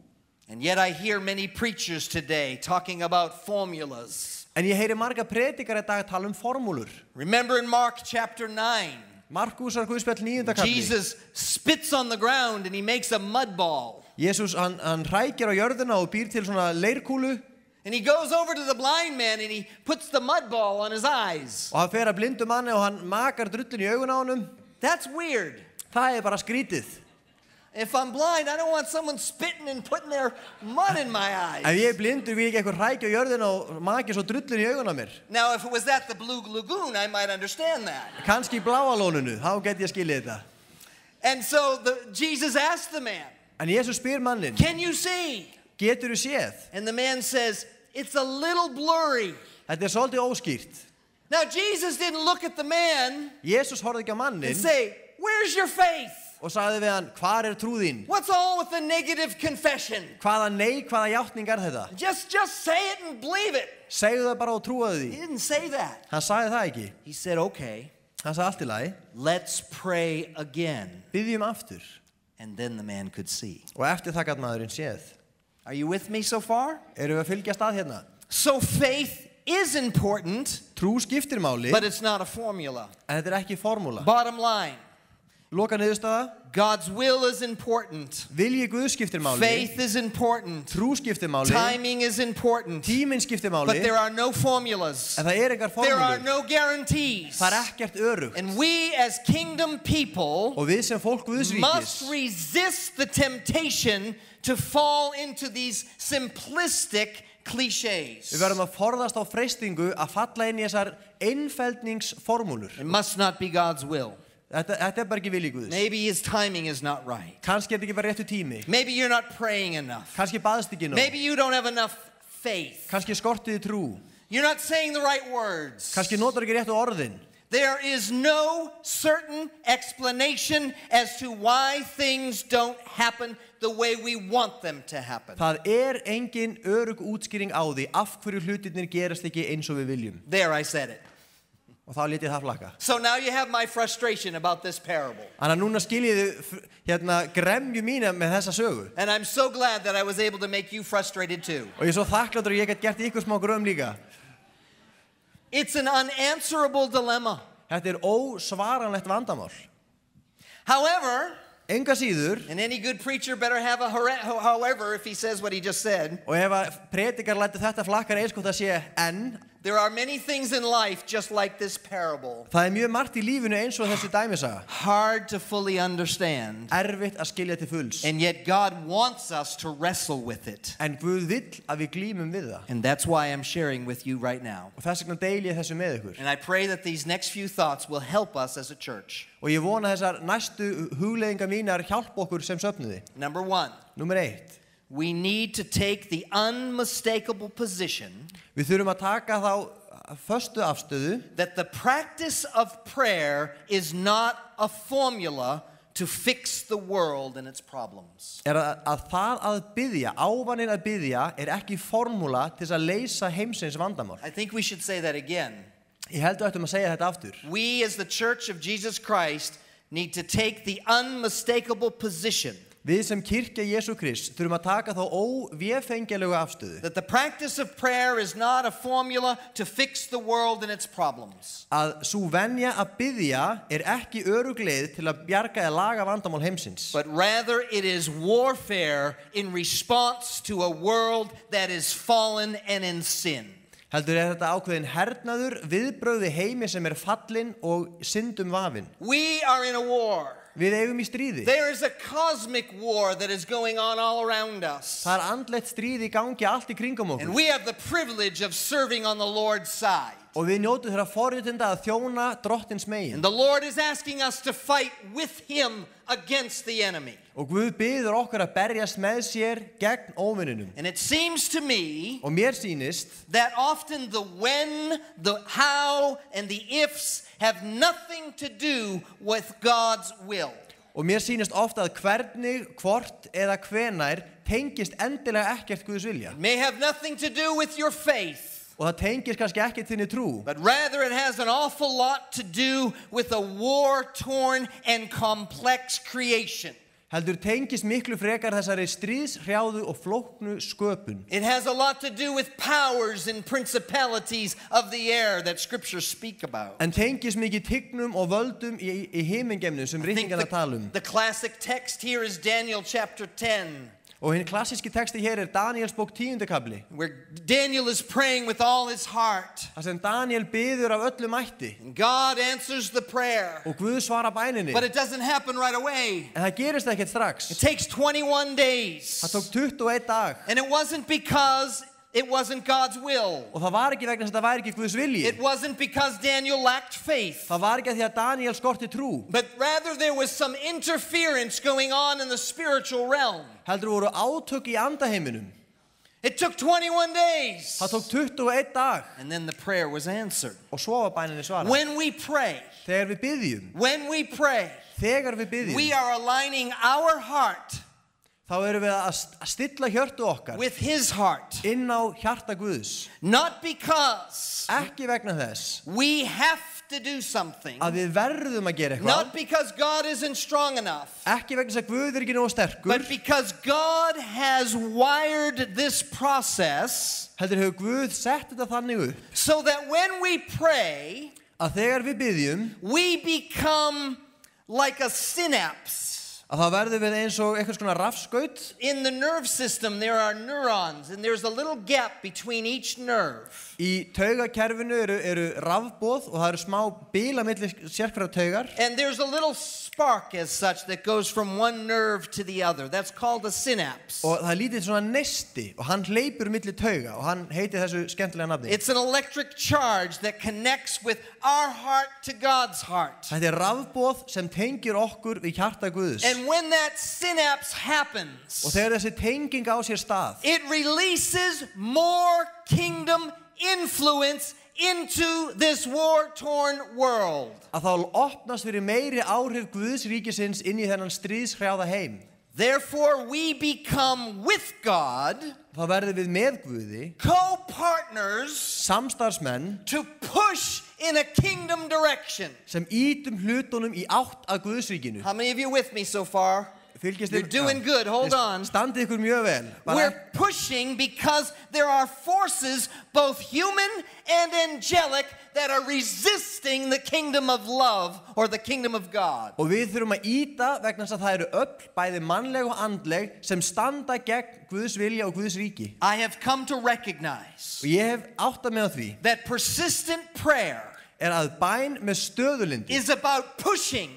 And yet I hear many preachers today talking about formulas. En ég heyri marga predikar í dag tala formúlur. Remember in Mark chapter 9, Markúsar Guðspjall 9. kapli. Jesus spits on the ground and he makes a mud ball. Jesús hann hrækir á jörðina og býr til svona leirkúlu. And he goes over to the blind man and he puts the mud ball on his eyes. Og hann fer að blindum manni og hann makar drullin í augun á honum. That's weird. Það bara skrítið. If I'm blind, I don't want someone spitting and putting their mud in my eyes. Ef ég blindur vil ekki einhver hrækja á jörðina og maki svo drullin í augun á mér. Now, if it was at the Blue Lagoon, I might understand that. Kanski í bláa lóninu, þá get ég skilið þetta. And so Jesus asked the man, En Jesús spyr mannin, can you see? geturðu séð? And the man says, it's a little blurry. Þetta svolítið óskýrt. Now, Jesus didn't look at the man Jesús horfði ekki á mannin and say, where's your faith? og sagði við hann, hvar trúðin? What's all with the negative confession? Hvaða játning þetta? Just say it and believe it. Segðu það bara og trúaðu He því. didn't say that. Hann sagði það ekki. He said, okay, Hann sagði allt í lagi. let's pray again. Biðjum aftur. And then the man could see. Og eftir það gat maðurinn séð. Are you with me so far? Erum við að fylgjast að hérna? So faith is important, Trú skiptir máli, but it's not a formula. en þetta ekki formúla. Bottom line, Loka niðurstaða. God's will is important. Vilji Guðs skiptir máli. Faith is important. Trú skiptir máli. Timing is important. Tíminn skiptir máli. But there are no formulas. En það engar There are formúlur. no guarantees. Það ekkert örugt. And we as kingdom people Og við sem fólk Guðs must ríkis resist the temptation to fall into these simplistic cliches. Við verðum að forðast á freistingu að falla inn í þessar einfeldningsformúlur. It must not be God's will. Þetta bara ekki vilji Guðs. Maybe his timing is not right. Kannski þetta ekki bara réttu tími. Maybe you're not praying enough. Kannski baðst ekki nóg. Maybe you don't have enough faith. Kannski skortiði trú. You're not saying the right words. Kannski notar ekki réttu orðin. There is no certain explanation as to why things don't happen the way we want them to happen. Það engin örugg útskýring á því af hverju hlutirnir gerast ekki eins og við viljum. There, I said it. Og þá lét ég það flakka. So now you have my frustration about this parable. Þannig að núna skiljiði gremju mína með þessa sögu. And I'm so glad that I was able to make you frustrated too. Og ég svo þakkláttur að ég gæti gert ykkur smá gröm líka. It's an unanswerable dilemma. Þetta ósvaranlegt vandamál. However, Enga síður, and any good preacher better have a however if he says what he just said. og ef að predikar lætur þetta flakkar eins hvort það sé enn, There are many things in life just like this parable. það mjög margt í lífinu eins og þessi dæmisaga. Hard to fully understand. Erfitt að skilja til fulls. And yet God wants us to wrestle with it. En Guð vill að við glímum við það. And that's why I'm sharing with you right now. Og þess vegna deili ég þessu með ykkur. And I pray that these next few thoughts will help us as a church. Og ég vona þessar næstu hugleiðingar mínar hjálpa okkur sem söfnuði. Number 1. Númer 1. We need to take the unmistakable position Við þurfum að taka þá föstu afstöðu that the practice of prayer is not a formula to fix the world and its problems. að það að biðja, ávaninn að biðja ekki formúla til þess að leysa heimsins vandamál. I think we should say that again. Ég held að ættum að segja þetta aftur. We as the Church of Jesus Christ need to take the unmistakable position Við sem kirkja Jesú Krist þurfum að taka þá óvéfengjanlegu afstöðu. that the practice of prayer is not a formula to fix the world and its problems. Að sú venja að biðja ekki örugg leið til að bjarga eða laga vandamál heimsins. But rather it is warfare in response to a world that is fallen and in sin. Heldur þetta ákveðin hernaður viðbrögði heimi sem fallinn og syndum vafinn. We are in a war. Við eigum í stríði. There is a cosmic war that is going on all around us. Það andlegt stríð í gangi allt í kringum okkur. And we have the privilege of serving on the Lord's side. Og við njótum þeirra forréttinda að þjóna drottins megin. And the Lord is asking us to fight with him against the enemy. Og Guð biður okkur að berjast með sér gegn óvininum. And it seems to me Og mér sýnist that often the when, the how, and the ifs have nothing to do with God's will. Og mér sýnist ofta að hvernig, hvort eða hvenær tengist endilega ekkert Guðs vilja. It may have nothing to do with your faith. Og það tengist kannski ekkert þinni trú. But rather it has an awful lot to do with a war-torn and complex creation. Heldur tengist miklu frekar þessari stríðshrjáðu og flóknu sköpun. It has a lot to do with powers and principalities of the air that scriptures speak about. En tengist mikið tignum og völdum í himingeimnum sem ritningarna tala um. The classic text here is Daniel chapter 10. Og hinn klassíski texti hér Daniels bók 10. kapli. Where Daniel is praying with all his heart. Það sem Daniel biður af öllu mætti. And God answers the prayer. Og Guð svarar bæninni. But it doesn't happen right away. En það gerist ekkert strax. It takes 21 days. Það tók 21 dag. And it wasn't because it wasn't God's will. Og það var ekki vegna þess að það væri ekki Guðs vilji. It wasn't because Daniel lacked faith. Það var ekki að því að Daniel skorti trú. But rather there was some interference going on in the spiritual realm. Heldur voru átök í andaheiminum. It took 21 days. Það tók 21 dag. And then the prayer was answered. Og svo var bæninni svarað. When we pray, Þegar við biðjum. Þegar við biðjum. we are aligning our heart Þá erum við að stilla hjörtu okkar. with his heart. Inn á hjarta Guðs. Not because Ekki vegna þess we have to do something. að við verðum að gera eitthvað. Not because God isn't strong enough. Ekki vegna þess að Guð ekki nógu sterkur. But because God has wired this process Heldur hefur Guð sett þetta þannig upp so that when we pray, að þegar við biðjum we become like a synapse. Að það verður við eins og einhvers konar rafskaut. In the nerve system, there are neurons, and there's a little gap between each nerve. Í taugakerfinu eru rafboð og það eru smá bil á milli sérhverjar taugar. And there's a little spark as such that goes from one nerve to the other. That's called a synapse. Og það lítið svona nesti og hann hleypur milli tauga og hann heitir þessu skemmtilega nafni. It's an electric charge that connects with our heart to God's heart. Þetta rafboð sem tengir okkur við hjarta Guðs. And when that synapse happens, Og þegar þessi tenging á sér stað, it releases more kingdom influence into this war-torn world. að þá opnast fyrir meiri áhrif Guðs ríkisins inn í þennan stríðshrjáða heim. Therefore, we become with God Þá verðum við með Guði, co-partners samstarfsmenn to push in a kingdom direction. sem ítum hlutunum í átt að Guðs ríkinu. How many of you with me so far? Fylgist You're doing good. Hold on. Standið ykkur mjög vel. We're pushing because there are forces, both human and angelic, that are resisting the kingdom of love or the kingdom of God. Og við þurfum að íta vegna þess að það eru öll, bæði mannleg og andleg, sem standa gegn Guðs vilja og Guðs ríki. I have come to recognize Og ég hef áttað mig á því that persistent prayer að bæn með stöðulindi is about pushing,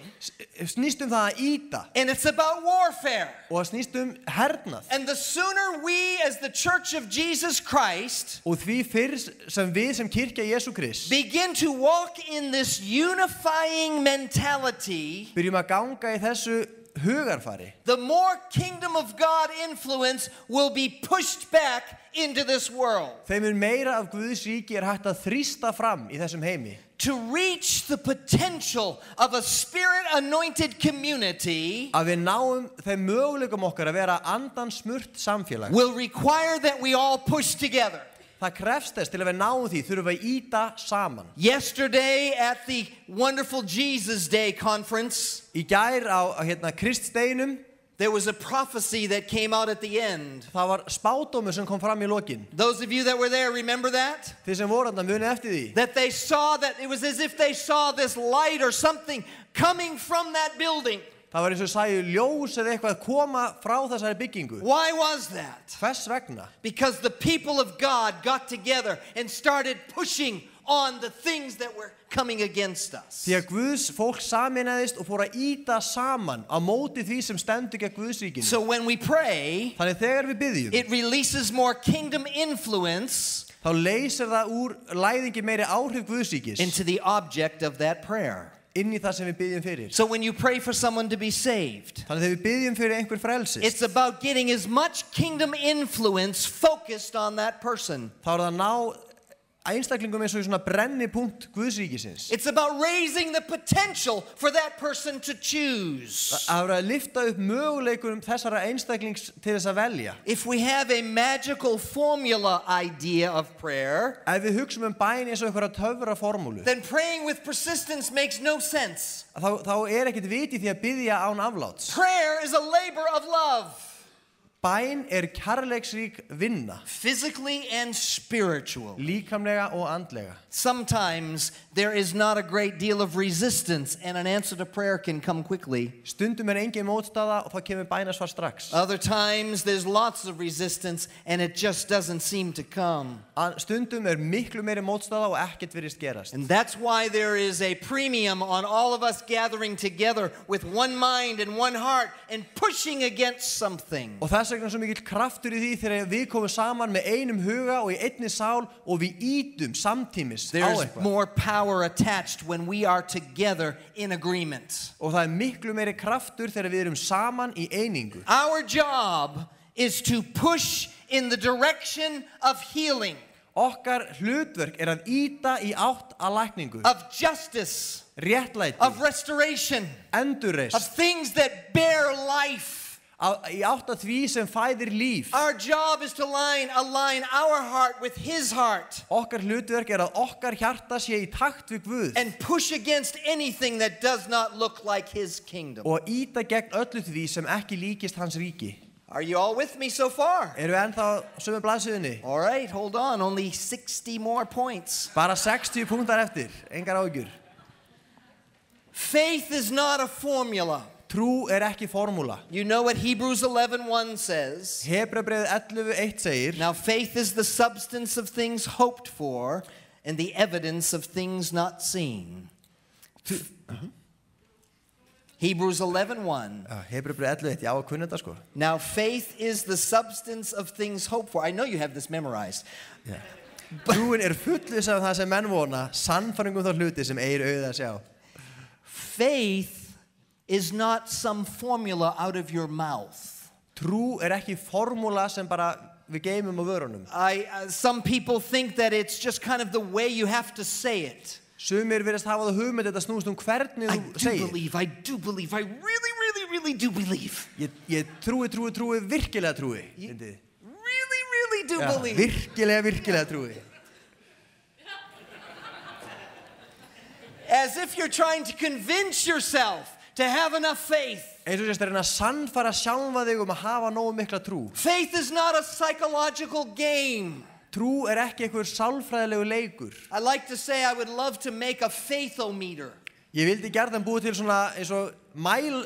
snýst það að íta and it's about warfare. og það snýst hernað. And the sooner we as the Church of Jesus Christ Og því fyrr sem við sem kirkja Jesú Krist begin to walk in this unifying mentality, byrjum að ganga í þessu hugarfari, the more kingdom of God influence will be pushed back into this world. þeim meira af Guðs ríki hægt að þrýsta fram í þessum heimi. To reach the potential of a spirit-anointed community Að við náum þeim möguleikum okkar að vera andans smurt samfélag. will require that we all push together. Það krefst þess til að við náum því þurfum við að íta saman. Yesterday at the Wonderful Jesus Day conference, Í gær á Kriststeinum there was a prophecy that came out at the end. það var spádómur sem kom fram í lokin. Those of you that were there remember that? Þið sem voru þarna munið eftir því. That they saw that it was as if they saw this light or something coming from that building. Það var eins og sæju ljós eða eitthvað koma frá þessari byggingu. Why was that? Hvers vegna? Because the people of God got together and started pushing on the things that were coming against us. Því að Guðs fólk sameinaðist og fór að íta saman á móti því sem stendur gegn Guðs ríkinu. So when we pray, Þannig þegar við byggjum, it releases more kingdom influence þá leysir það úr læðingi meiri áhrif Guðs ríkis into the object of that prayer. inn í það sem við byggjum fyrir. So when you pray for someone to be saved, Þannig þegar við byggjum fyrir einhver frelsist, it's about getting as much kingdom influence focused on that person. þá það að ná einstaklingum eins og í svona brennipunkt Guðs ríkisins. It's about raising the potential for that person to choose. Að vera að lyfta upp möguleikunum þessara einstaklings til þess að velja. If we have a magical formula idea of prayer, Ef við hugsum bæn eins og einhverja töfra formúlu, then praying with persistence makes no sense. þá ekkert viti því að biðja án afláts. Prayer is a labor of love, Bæn kærleiksrík vinna, physically and spiritual. líkamlega og andlega. Sometimes there is not a great deal of resistance and an answer to prayer can come quickly. Stundum engin mótstaða og þá kemur bænasvar strax. Other times there's lots of resistance and it just doesn't seem to come. Stundum miklu meiri mótstaða og ekkert virðist gerast. And that's why there is a premium on all of us gathering together with one mind and one heart and pushing against something. Og þess vegna svo mikill kraftur í því þegar við komum saman með einum huga og í einni sál og við ítum samtímis á There's eitthvað. more power attached when we are together in agreement. Og það miklu meiri kraftur þegar við erum saman í einingu. Our job is to push in the direction of healing, Okkar hlutverk að íta í átt að lækningu, of justice, réttlæti, of restoration, endurreisn, of things that bear life. í átt að því sem fæðir líf. Our job is to align our heart with His heart Okkar hlutverk að okkar hjarta sé í takt við Guð and push against anything that does not look like His kingdom. og íta gegn öllu því sem ekki líkist hans ríki. Are you all with me so far? Erum við ennþá sömu blaðsíðunni? All right, hold on. Only 60 more points. Bara 60 punktar eftir, engar áhyggjur. Faith is not a formula. Trú ekki formúla. You know what Hebrews 11:1 says. Hebreabréfið 11:1 segir, Now faith is the substance of things hoped for and the evidence of things not seen. Hebrews 11:1. Hebreabréfið 11:1, já, að kunna þetta sko. Now faith is the substance of things hoped for. I know you have this memorized. Yeah. Trúin fullviss af það sem menn vona, sannfæring þá hluti sem eigi auga að sjá. Faith is not some formula out of your mouth. Trú ekki formúla sem bara við geymum á vörunum. Some people think that it's just kind of the way you have to say it. Sumir virðast hafa það hugmynd þetta snúst hvernig þú segir. I do believe, I really do believe. Ég trúi, virkilega trúi. Really do believe. Virkilega trúi. As if you're trying to convince yourself to have enough faith. Eins og sérst reyna að sannfæra sjálfa þig að hafa nógu mikla trú. Faith is not a psychological game. Trú ekki einhver sálfræðilegu leikur. I like to say I would love to make a faithometer. Ég vildi gjarnan búa til svona eins og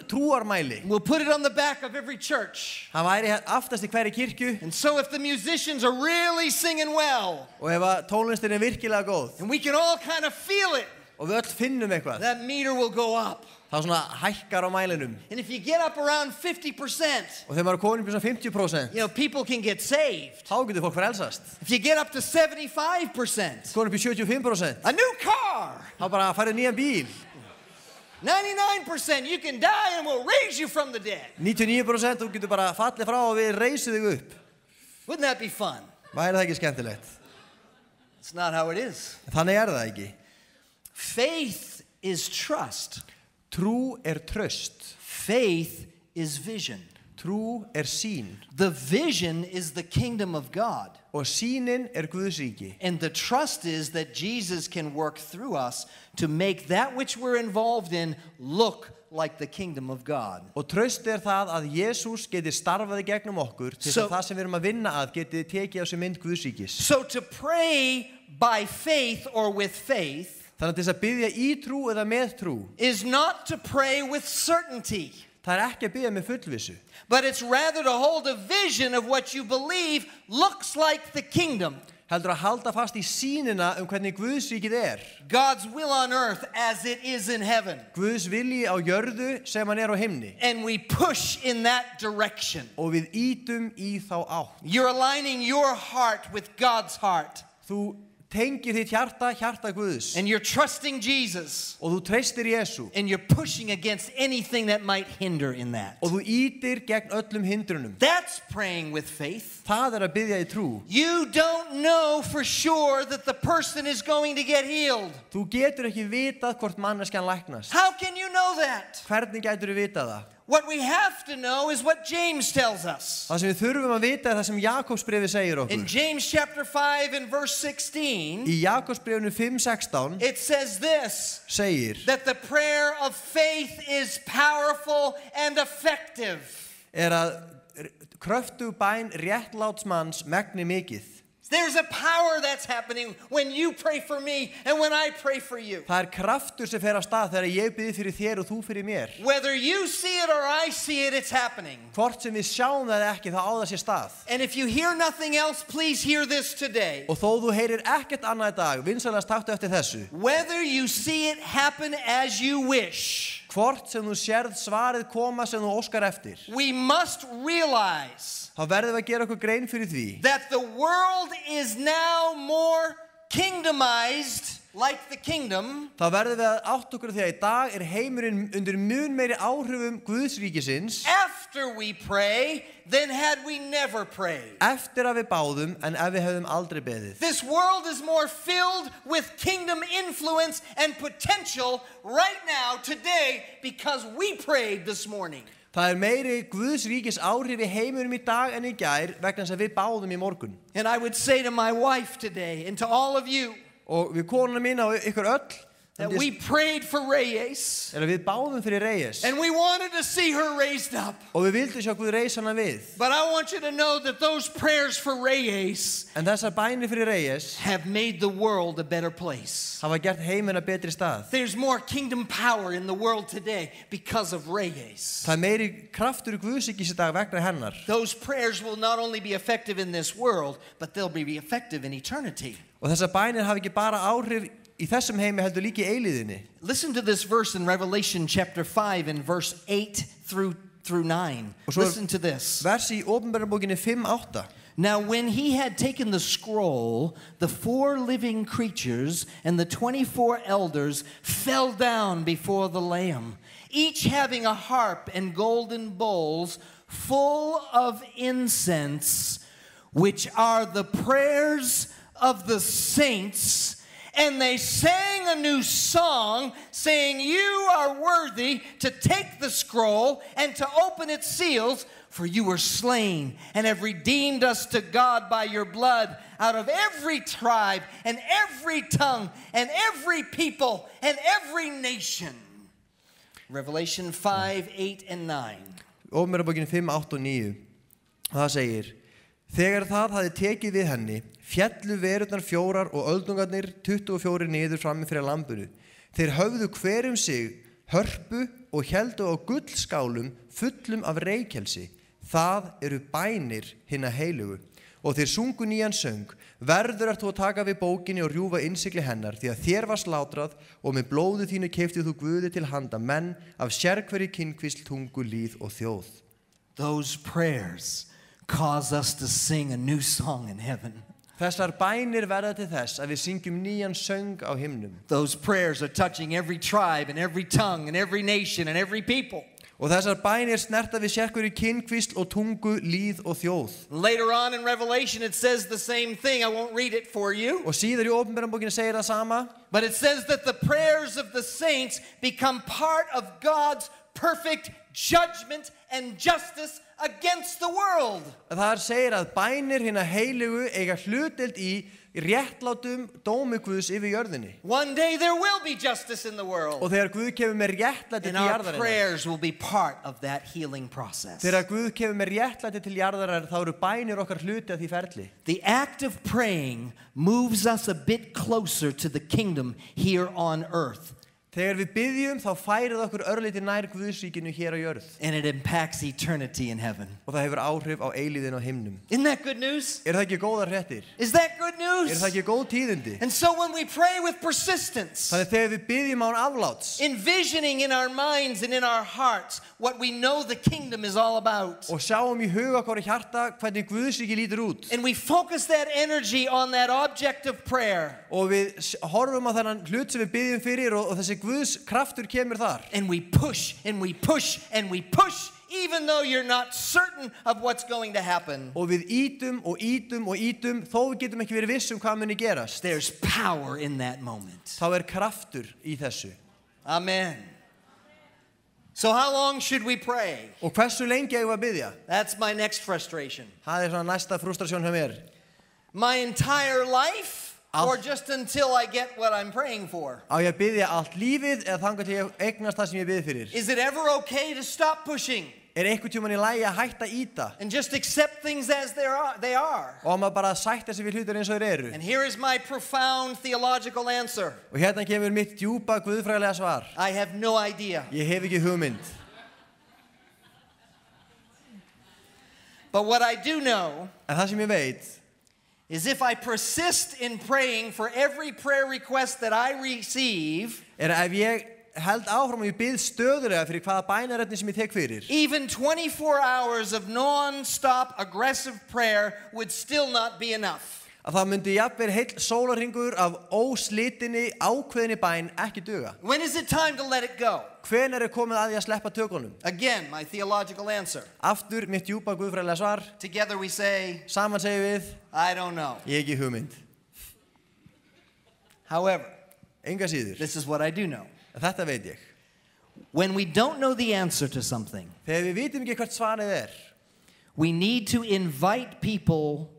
trúarmæli. We'll put it on the back of every church. Hann væri aftast í hverri kirkju. And so if the musicians are really singing well. Og ef tónlistin virkilega góð. And we can all kind of feel it. Og við öll finnum eitthvað. That meter will go up. Það svona hækkar á mælinum. And if you get up around 50%, og þegar maður komin upp í svona 50%, you know, people can get saved. Þá getur fólk frelsast. If you get up to 75%, komin upp í 75%, a new car. Þá bara farið nýjan bíl. 99%, you can die and we'll raise you from the dead. 99%, þú getur bara fallið frá og við reisum þig upp. Wouldn't that be fun? Væri það ekki skemmtilegt? It's not how it is. Þannig það ekki. Faith is trust. Trú traust. Faith is vision. Trú sýn. The vision is the kingdom of God. Og sýnin Guðs ríki. And the trust is that Jesus can work through us to make that which we're involved in look like the kingdom of God. Og traust það að Jesús geti starfað í gegnum okkur til að það sem við erum að vinna að geti tekið á sig mynd Guðs ríkis. So to pray by faith or with faith Þannig að þess að biðja í trú eða með trú is not to pray with certainty. Það ekki að biðja með fullvissu. But it's rather to hold a vision of what you believe looks like the kingdom. Heldur að halda fast í sýnina hvernig Guðs ríkið God's will on earth as it is in heaven. Guðs vilji á jörðu sem hann á himni. And we push in that direction. Og við ítum í þá átt. You're aligning your heart with God's heart. Þú tengir þitt hjarta Guðs. And you're trusting Jesus. Og þú treystir Jesú. And you're pushing against anything that might hinder in that. Og þú ítir gegn öllum hindrunum. That's praying with faith. Það að biðja í trú. You don't know for sure that the person is going to get healed. Þú getur ekki vitað hvort manneskjan læknast. How can you know that? Hvernig getur þú vitað það? What we have to know is what James tells us. Það sem við þurfum að vita það sem Jakobsbréfið segir okkur. In James chapter 5 and verse 16, í Jakobsbréfinu 5:16, it says this, segir, that the prayer of faith is powerful and effective. Að kröftug bæn réttláts manns megni mikið. There's a power that's happening when you pray for me and when I pray for you. Það kraftur sem fer af stað þegar ég biði fyrir þér og þú fyrir mér. Whether you see it or I see it, it's happening. Hvort sem við sjáum það ekki, þá á það sér stað. And if you hear nothing else, please hear this today. Og þó þú heyrir ekkert annað í dag, vinsamlegast taktu eftir þessu. Whether you see it happen as you wish. Hvort sem þú sérð svarið koma sem þú óskar eftir. We must realize þá verðum við að gera okkur grein fyrir því that the world is now more kingdomized like the kingdom. Þá verðum við að átta okkur því að í dag heimurinn undir mun meiri áhrifum Guðs ríkisins. After we pray, then had we never prayed. Eftir að við báðum en ef við hefðum aldrei beðið. This world is more filled with kingdom influence and potential right now today because we prayed this morning. Það meiri Guðs ríkis áhrif í heiminum í dag en í gær vegna þess að við báðum í morgun. And I would say to my wife today and to all of you, og við konuna mína og ykkur öll, that we prayed for Reyes, að við báðum fyrir Reyes and we wanted to see her raised up. og við vildum sjá Guð reisa hana við. But I want you to know that those prayers for Reyes En þessar bænir fyrir Reyes have made the world a better place. hafa gert heiminn að betri stað. There's more kingdom power in the world today because of Reyes. Það meiri kraftur í Guðsríkis í dag vegna hennar. Those prayers will not only be effective in this world, but they'll be effective in eternity. Og þessar bænir hafa ekki bara áhrif í þessum heimi heldur líka í eilíðinni. Listen to this verse in Revelation chapter 5 and verse 8 through 9. Listen to this. Vers í Åpenbararbókinni 5:8. Now when he had taken the scroll, the 4 living creatures and the 24 elders fell down before the Lamb, each having a harp and golden bowls full of incense, which are the prayers of the saints. And they sang a new song, saying, "You are worthy to take the scroll and to open its seals, for you were slain and have redeemed us to God by your blood out of every tribe and every tongue and every people and every nation." Revelation 5, 8 and 9. Åpenbararbókinni 5:8 og 9. Og það segir: Þegar það hafði tekið við henni, féllu verurnar 4 og öldungarnir 24 niður frammi fyrir lambinu. Þeir höfðu hver sig hörpu og héldu á gullskálum fullum af reykjelsi. Það eru bænir hinna heilugu. Og þeir sungu nýjan söng: Verður ert þú að taka við bókinni og rjúfa innsigli hennar, því að þér var slátrað og með blóðu þínu keyptið þú Guði til handa menn af sérhverju kynkvísl, tungu, lýð og þjóð. Those prayers cause us to sing a new song in heaven. Þessar bænir verða til þess að við syngjum nýjan söng á himnum. Those prayers are touching every tribe and every tongue and every nation and every people. Og þessar bænir snerta við sérhverju kynkvísl og tungu, lýð og þjóð. Later on in Revelation it says the same thing. I won't read it for you. Og síðar í Åpenbararbókinni segir það sama. But it says that the prayers of the saints become part of God's perfect judgment and justice against the world. Það segir að bænir hinna heiligu eiga hlutdeild í réttlátum dómi Guðs yfir jörðinni. One day there will be justice in the world. Og þegar Guð kemur með réttlæti til And our jarðarinnar. prayers will be part of that healing process. Þegar Guð kemur með réttlæti til jarðarinnar þá eru bænir okkar hluti af því ferli. The act of praying moves us a bit closer to the kingdom here on earth. Þegar við biðjum þá færið okkur örlítið nær Guðsríkinu hér á jörð. And it impacts eternity in heaven. Og það hefur áhrif á eilíðin á himnum. Isn't that good news? Er það ekki góðar fréttir? Is that good news? Er það ekki góð tíðindi? And so when we pray with persistence, Þannig þegar við biðjum án afláts envisioning in our minds and in our hearts what we know the kingdom is all about, og sjáum í huga okkar og hjarta hvernig Guðsríki lítur út and we focus that energy on that object of prayer, og við horfum á þennan hlut sem við biðjum fyrir og þessi Guðs kraftur kemur þar and we push and we push and we push, even though you're not certain of what's going to happen, og við ítum og ítum og ítum þó við getum ekki verið viss hvað muni gerast, there's power in that moment. þá kraftur í þessu. Amen. So how long should we pray? Og hversu lengi eigum við að biðja? That's my next frustration. Það svona næsta frustrasjón hjá mér. My entire life, or just until I get what I'm praying for? Á ég að biðja allt lífið eða þangað til ég eignast það sem ég biði fyrir? Is it ever okay to stop pushing Einhvern tímann í lagi að hætta íta and just accept things as they are? og maður bara sætta sig við hlutir eins og þeir eru? And here is my profound theological answer. Og hérna kemur mitt djúpa guðfræðilega svar. I have no idea. Ég hef ekki hugmynd. But what I do know En það sem ég veit is if I persist in praying for every prayer request that I receive, ef ég held áfram og ég bið stöðulega fyrir hvaða bænarefni sem ég tek fyrir, even 24 hours of non-stop aggressive prayer would still not be enough. að það myndi jafnvel heill sólarhringur af óslitinni ákveðinni bæn ekki duga. When is it time to let it go? Hvenær komið að því að sleppa tökunum? Again, my theological answer. Aftur mitt djúpa guðfræðilega svar. Together we say, Saman segjum við, I don't know. Ég hef ekki hugmynd. However, Enga síður. this is what I do know. Þetta veit ég. When we don't know the answer to something, Þegar við vitum ekki hvert svarið we need to invite people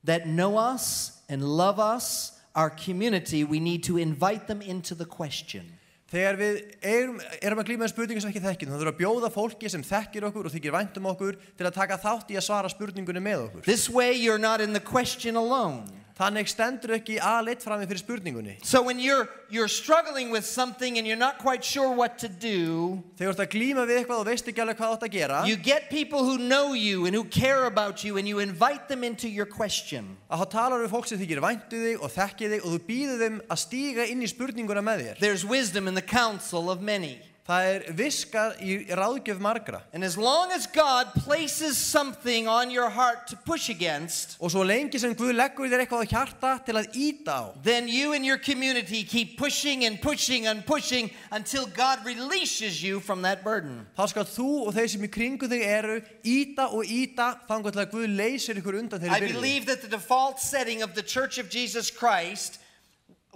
that know us and love us our community, we need to invite them into the question. Þegar við erum að glíma með spurningu sem ekki þekkjum, þá þurfum að bjóða fólki sem þekkir okkur og þykir vænt okkur til að taka þátt í að svara spurningunni með okkur. This way you're not in the question alone. Þannig stendur ekki aleitt frammi fyrir spurningunni. So when you're struggling with something and you're not quite sure what to do, Þegar þú ert að glíma við eitthvað og veist ekki alveg hvað þú átt að gera, you get people who know you and who care about you and you invite them into your question. að þá talar við fólk sem þykir væntu þig og þekkir þig og þú býður þeim að stíga inn í spurninguna með þér. There's wisdom in the counsel of many. Það viska í ráðgjöf margra. And as long as God places something on your heart to push against, Og svo lengi sem Guð leggur þér eitthvað á hjarta til að íta á, then you and your community keep pushing and pushing and pushing until God releases you from that burden. þá skal þú og þeir sem í kringu þig eru íta og íta þangað til að Guð leysir ykkur undan I þeirri byrði. believe that the default setting of the Church of Jesus Christ,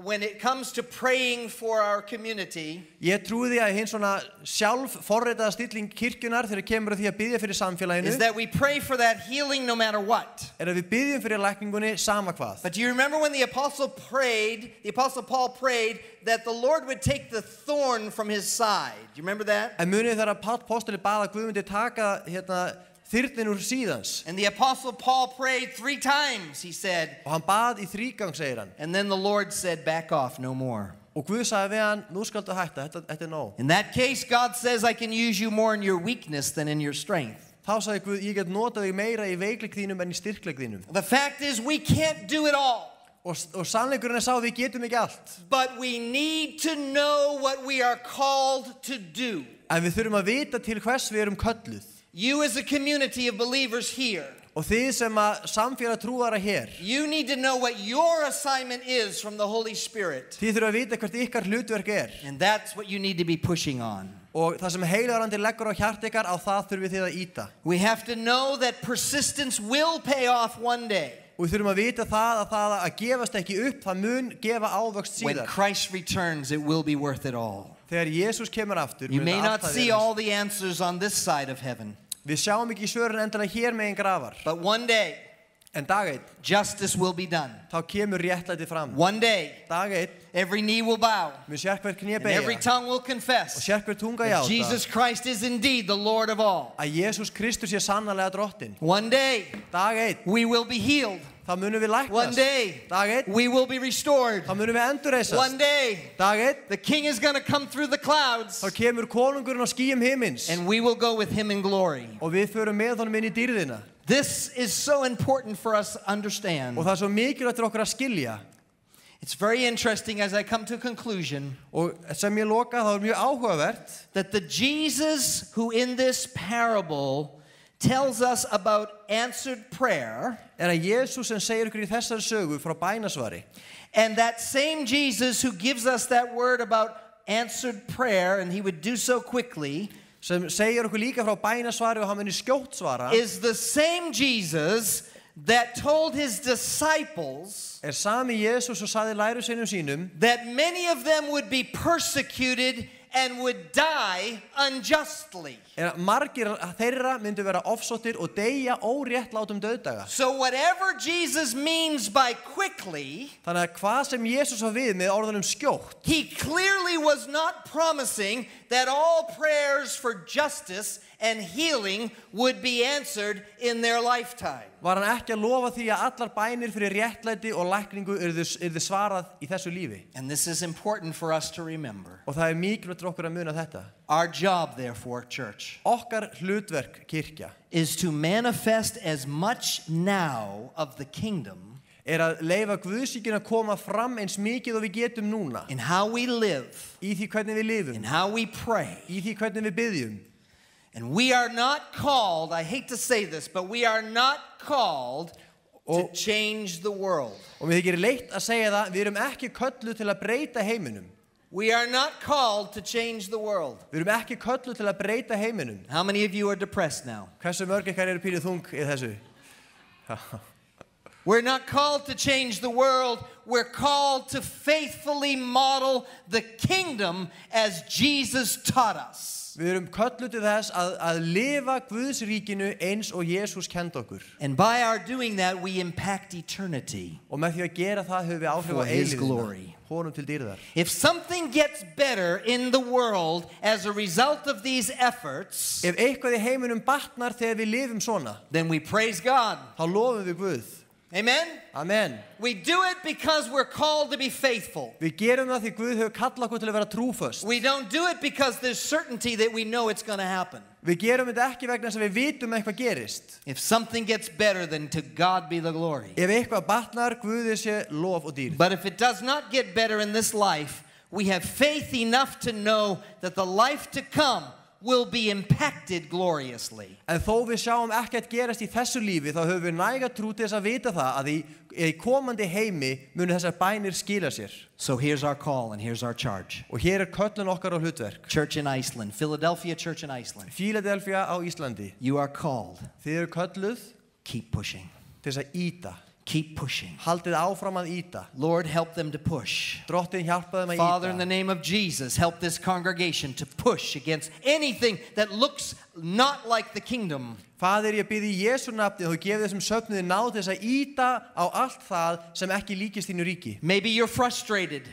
when it comes to praying for our community, Ég trúi því að hinn svona sjálf forritaða stilling kirkjunar þegar kemur að því að biðja fyrir samfélaginu is that we pray for that healing no matter what. að við biðjum fyrir lækningunni sama hvað. But do you remember when the Apostle Paul prayed that the Lord would take the thorn from his side? Do you remember that? En munið þegar Páll postuli bað að Guð myndi taka þyrnin úr síðans And the Apostle Paul prayed 3 times, he said. og hann bað í þrígang, segir hann. And then the Lord said, back off, no more. Og Guð sagði við hann, nú skaltu hætta, þetta nóg. In that case, God says, I can use you more in your weakness than in your strength. Þá sagði Guð, ég get notað þig meira í veikleik þínum en í styrkleik þínum. The fact is, we can't do it all. Og sannleikurinn sá við getum ekki allt. But we need to know what we are called to do. En við þurfum að vita til hvers við erum kölluð. You as a community of believers here, Og þið sem að samfélag trúara hér, you need to know what your assignment is from the Holy Spirit. þið þurfum að vita hvert ykkar hlutverk And that's what you need to be pushing on. Og það sem heilagarandi leggur á hjart ykkar, á það þurfum þið að íta. We have to know that persistence will pay off one day. Og við þurfum að vita það að gefast ekki upp, það mun gefa ávöxt When síðar. Christ returns, it will be worth it all. Þegar Jesús kemur aftur, You mun may þetta not allt að see vera- all the answers on this side of heaven, Við sjáum ekki svörin endilega hér megin grafar. but one day, En dag einn, justice will be done. þá kemur réttlæti fram. One day, Dag einn, every knee will bow, mun sér hver kné and every beygja tongue will og confess sér hver tunga that játa Jesus Christ is indeed the Lord of all. að Jesús Kristus sé sannarlega drottinn. One day, Dag einn, we will be healed. þá munum við One læknast. day, Dag einn, we will be restored. þá munum við endurreisast. One day, Dag einn, the King is going to come through the clouds, þá kemur konungurinn á skýjum himins and we will go with him in glory. og við förum með honum inn í dýrðina. This is so important for us to understand. Og það er svo mikilvægt fyrir okkur að skilja. It's very interesting as I come to a conclusion Og sem ég loka, þá mjög áhugavert that the Jesus who in this parable tells us about answered prayer, að Jesús sem segir ykkur í þessari sögu frá bænasvari, and that same Jesus who gives us that word about answered prayer, and he would do so quickly, sem segir okkur líka frá bænasvari og hann muni skjótt svara, is the same Jesus that told his disciples sami Jesús og sagði lærisveinum sínum that many of them would be persecuted and would die unjustly. að margir þeirra myndu vera ofsóttir og deyja óréttlátum dauðdaga. So whatever Jesus means by quickly, Þannig að hvað sem Jesús á við með orðunum skjótt, he clearly was not promising that all prayers for justice and healing would be answered in their lifetime. var hann ekki að lofa því að allar bænir fyrir réttlæti og lækningu yrðu svarað í þessu lífi. And this is important for us to remember. Og það er mikilvægt fyrir okkur að muna þetta. Our job, therefore, church, Okkar hlutverk kirkja is to manifest as much now of the kingdom að leyfa Guðsýkin að koma fram eins mikið og við getum núna in how we live, í því hvernig við lifum, in how we pray. í því hvernig við biðjum. And we are not called, I hate to say this, but we are not called to change the world. Og mér þykir leitt að segja það, við erum ekki kölluð til að breyta heiminum. We are not called to change the world. Við erum ekki kölluð til að breyta heiminum. How many of you are depressed now? Hversu mörg ykkar eru pínuð þung í þessu? We're not called to change the world. We're called to faithfully model the kingdom as Jesus taught us. Við erum kölluð til þess að lifa Guðs ríkinu eins og Jesús kenndi okkur. And by our doing that, we impact eternity. Og með því að gera það höfum við áhrif For á his eilífðina, glory. honum til dýrðar. If something gets better in the world as a result of these efforts, Ef eitthvað í heiminum batnar þegar við lifum svona, then we praise God. þá lofum við Guð. Amen? Amen. We do it because we're called to be faithful. Við gerum það því Guð hefur kallað okkur til að vera trúföst. We don't do it because there's certainty that we know it's going to happen. Við gerum þetta ekki vegna þess að við vitum eitthvað gerist. If something gets better, then to God be the glory. Ef eitthvað batnar, Guði sé lof og dýrð. But if it does not get better in this life, we have faith enough to know that the life to come will be impacted gloriously. En þó við sjáum ekkert gerast í þessu lífi, þá höfum við næga trú til þess að vita það að í komandi heimi munu þessar bænir skila sér. So here's our call and here's our charge. Og hér köllun okkar á hlutverk. Church in Iceland, Philadelphia Church in Iceland. Philadelphia á Íslandi. You are called. Þið eru kölluð Keep pushing. til þess að íta. Keep pushing. Haldið áfram að íta. Lord, help them to push. Drottin hjálpa þeim að Father, in the íta. name of Jesus, help this congregation to push against anything that looks not like the kingdom. Faðir, ég bið í Jesú nafni og þú gefið þessum söfnuði náð til þess að íta á allt það sem ekki líkist þínu ríki. Maybe you're frustrated.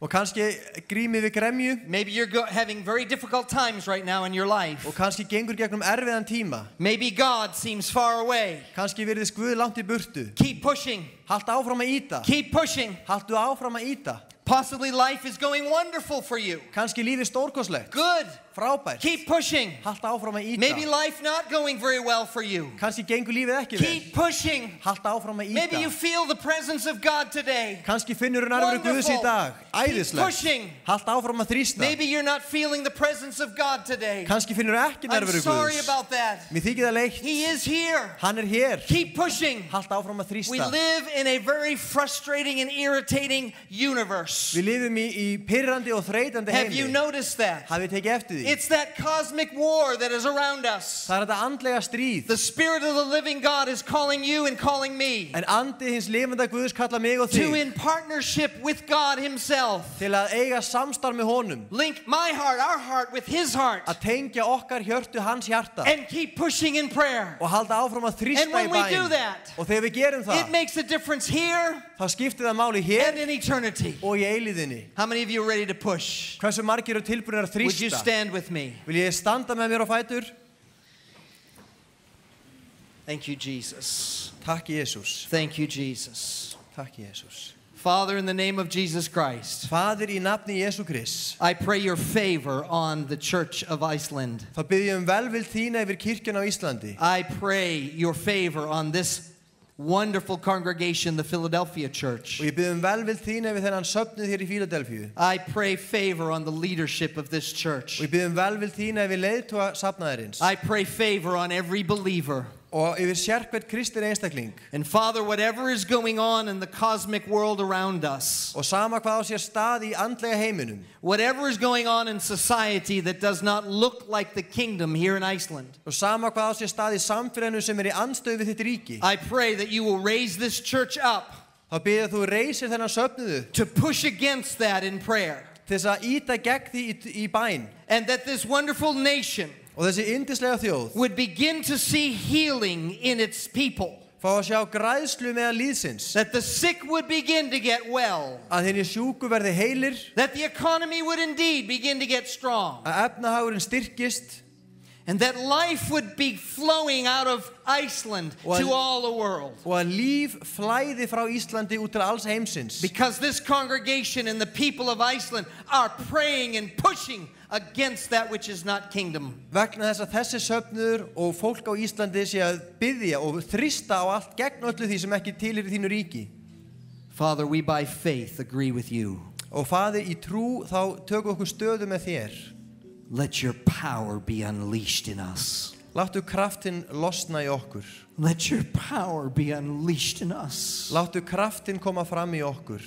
Og kannski grímið við gremju. Maybe you're having very difficult times right now in your life. Og kannski gengur gegnum erfiðan tíma. Maybe God seems far away. Kannski virðist Guð langt í burtu. Keep pushing. Haltu áfram að íta. Keep pushing. Haltu áfram að íta. Possibly life is going wonderful for you. Kannski lífið stórkostlegt. Good. Frábært. Keep pushing. Haltu áfram að íta. Maybe life not going very well for you. Kannski gengur lífið ekki vel. Keep pushing. Haltu áfram að íta. Maybe you feel the presence of God today. Kannski finnur nærveru Guðs í dag. Keep Æðislegt. pushing. Haltu áfram að þrýsta. Maybe you're not feeling the presence of God today. Kannski finnur ekki I'm nærveru sorry Guðs. about that. Mér þykir það leitt. He is here. Hann hér. Keep pushing. Haltu áfram að We þrýsta. live in a very frustrating and irritating universe. Við lifum í pirrandi og þreytandi Have you heimi. noticed that? Hafið tekið eftir því. It's that cosmic war that is around us. Það þetta andlega stríð. The Spirit of the living God is calling you and calling me En andi hins lifanda Guðs kalla mig og to, þig in partnership with God Himself, til að eiga samstarf með honum. link my heart, our heart, with His heart, Að tengja okkar hjörtu hans hjarta. and keep pushing in prayer. Og halda áfram að And þrýsta í when we do bæn. that, Og þegar við gerum it það, makes a difference here þá skiptir það máli and hér in eternity. og í eilíðinni. How many of you are ready to push? Hversu margir eru tilbúinir að Would you þrýsta? stand with me? Vil ég standa með mér á fætur? Thank you, Jesus. Takk Jésús. Thank you, Jesus. Takk Jésús. Father, in the name of Jesus Christ, Faðir í nafni Jesú Krist, I pray your favor on the Church of Iceland. þá bið ég velvild þína yfir kirkjuna á Íslandi. I pray your favor on this wonderful congregation, the Philadelphia Church. Og ég bið velvild þína yfir þennan söfnuð hér í Fíladelfíu. I pray favor on the leadership of this church. Og ég bið velvild þína yfir leiðtoga safnaðarins. I pray favor on every believer. Og yfir sérkvært kristin einstakling. And Father, whatever is going on in the cosmic world around us, Og sama hvað á sér stað í andlega heiminum. whatever is going on in society that does not look like the kingdom here in Iceland, Og sama hvað á sér stað í samfélaginu sem í andstöðu við þitt ríki. I pray that you will raise this church up Þá bið ég að þú reysir þennan söfnuðu to push against that in prayer. til þess að íta gegn því í bæn. And that this wonderful nation Og þessi yndislega þjóð would begin to see healing in its people. fá að sjá græðslu meðal líðsins. That the sick would begin to get well. Að henni sjúku verði heilir. That the economy would indeed begin to get strong. Að efnahagurinn styrkist. And that life would be flowing out of Iceland to all the world. Og að líf flæði frá Íslandi út til alls heimsins. Because this congregation and the people of Iceland are praying and pushing against that which is not kingdom. Vegna þess að þessi söfnuður og fólk á Íslandi sé að biðja og þrýsta á allt gegn öllu því sem ekki tilheyrir þínu ríki. Father, we by faith agree with you. Og Faðir, í trú þá tökum okkur stöðu með þér. Let your power be unleashed in us. Láttu kraftinn losna í okkur. Let your power be unleashed in us. Láttu kraftinn koma fram í okkur.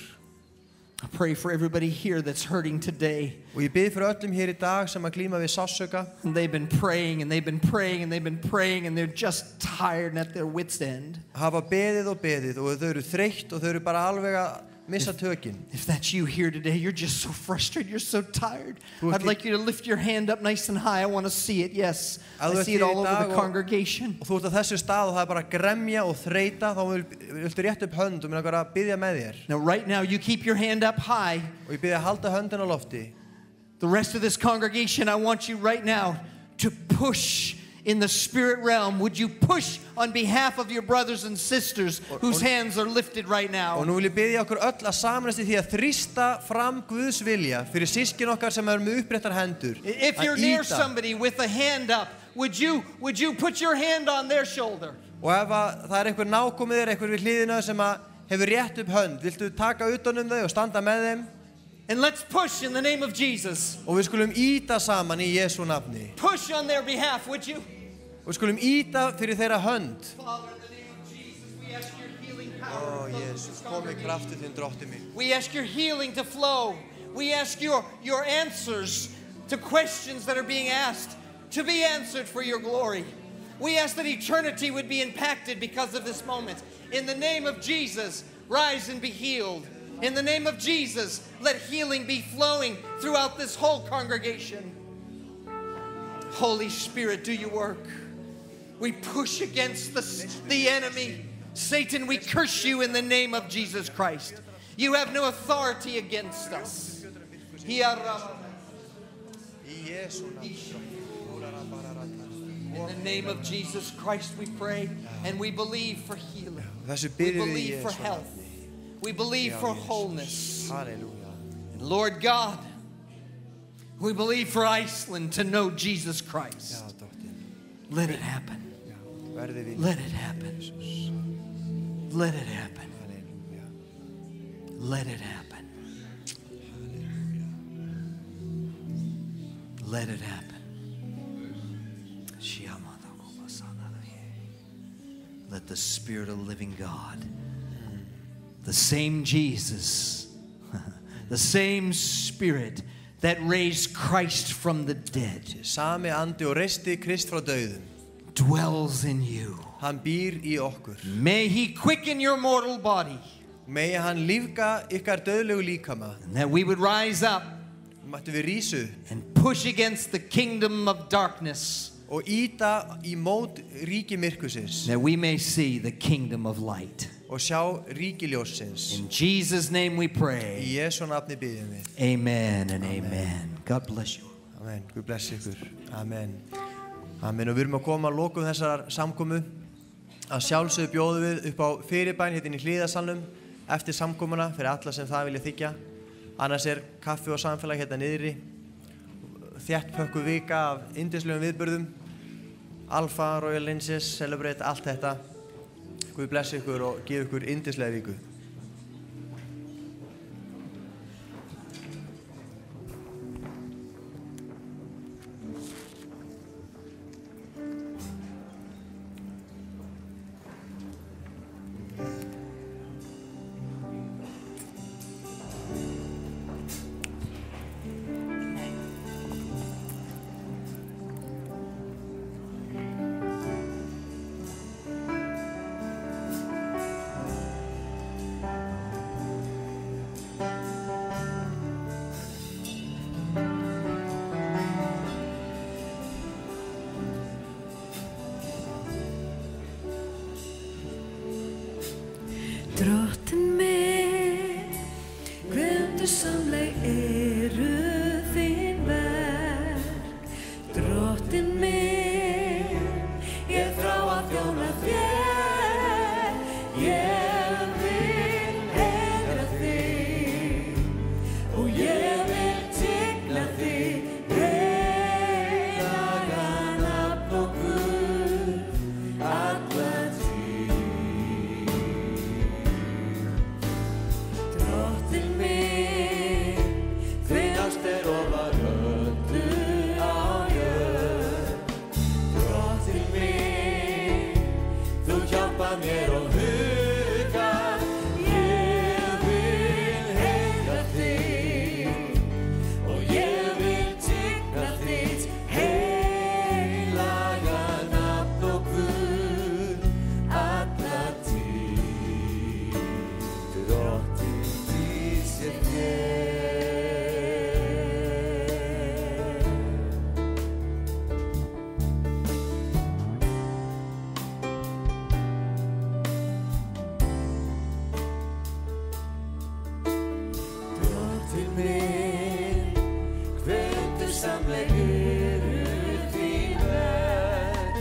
I pray for everybody here that's hurting today. Og ég bið fyrir öllum hér í dag sem að glíma við sársauka. And they've been praying and they've been praying and they've been praying and they're just tired and at their wits' end. Hafa beðið og beðið og þau eru þreytt og þau eru bara alveg að missa tökin. If that's you here today, you're just so frustrated, you're so tired. I'd like you to lift your hand up nice and high. I want to see it, yes. I see it all over the congregation. Og þú ert á þessu stað og það er bara gremja og þreyta, þá viltu rétt upp hönd og mér langar að biðja með þér. Now right now, you keep your hand up high. Og ég biðja að halda höndin á lofti. The rest of this congregation, I want you right now to push in the spirit realm. Would you push on behalf of your brothers and sisters whose hands are lifted right now? Og nú vil ég biðja okkur öll að sameinast í því að þrýsta fram Guðs vilja fyrir systkin okkar sem eru með uppréttar hendur. If you're near somebody with a hand up, would you put your hand on their shoulder? Og ef það er einhver nákomið þér, einhver við hliðina sem hefur rétt upp hönd, viltu taka utan þau og standa með þeim? And let's push in the name of Jesus. Og við skulum íta saman í Jesú nafni. Push on their behalf, would you? Og við skulum íta fyrir þeirra hönd. Father, in the name of Jesus, we ask your healing power. Jesus, kom með kraftið þinn, drottinn minn. We ask your healing to flow. We ask your answers to questions that are being asked to be answered for your glory. We ask that eternity would be impacted because of this moment. In the name of Jesus, rise and be healed. In the name of Jesus, let healing be flowing throughout this whole congregation. Holy Spirit, do your work. We push against the enemy. Satan, we curse you in the name of Jesus Christ. You have no authority against us. In the name of Jesus Christ we pray and we believe for healing. We believe for health. We believe for wholeness. And Lord God, we believe for Iceland to know Jesus Christ. Let it happen. Let it happen. Let it happen. Let it happen. Let it happen. Let the Spirit of the living God, the same Jesus, the same Spirit that raised Christ from the dead, Sami andi og reisti Krist frá dauðum, dwells in you. Hann býr í okkur. May He quicken your mortal body. Megi hann lífga ykkar dauðlegu líkama. And that we would rise up Mættu við rísu and push against the kingdom of darkness. Og íta í mót ríki myrkursins. That we may see the kingdom of light. Og sjá ríki ljóssins. In Jesus' name we pray. Í Jesú nafni biðjum við. Amen and amen. God bless you. Amen. Guð blessi ykkur. Amen. Amen. Og við erum að koma að lokum þessar samkomu. Að sjálfsögðu bjóðum við upp á fyrirbæn hérna í hliðarsalnum eftir samkomuna fyrir alla sem það vilja þiggja. Annars kaffi og samfélag hérna niðri. Þétt pökkuð vika af yndislegum viðburðum. Alfa, Royal Lenses, Celebrate, allt þetta. Guð blessi ykkur og gefi ykkur yndislega viku. Gjörsamleg eru þín verk.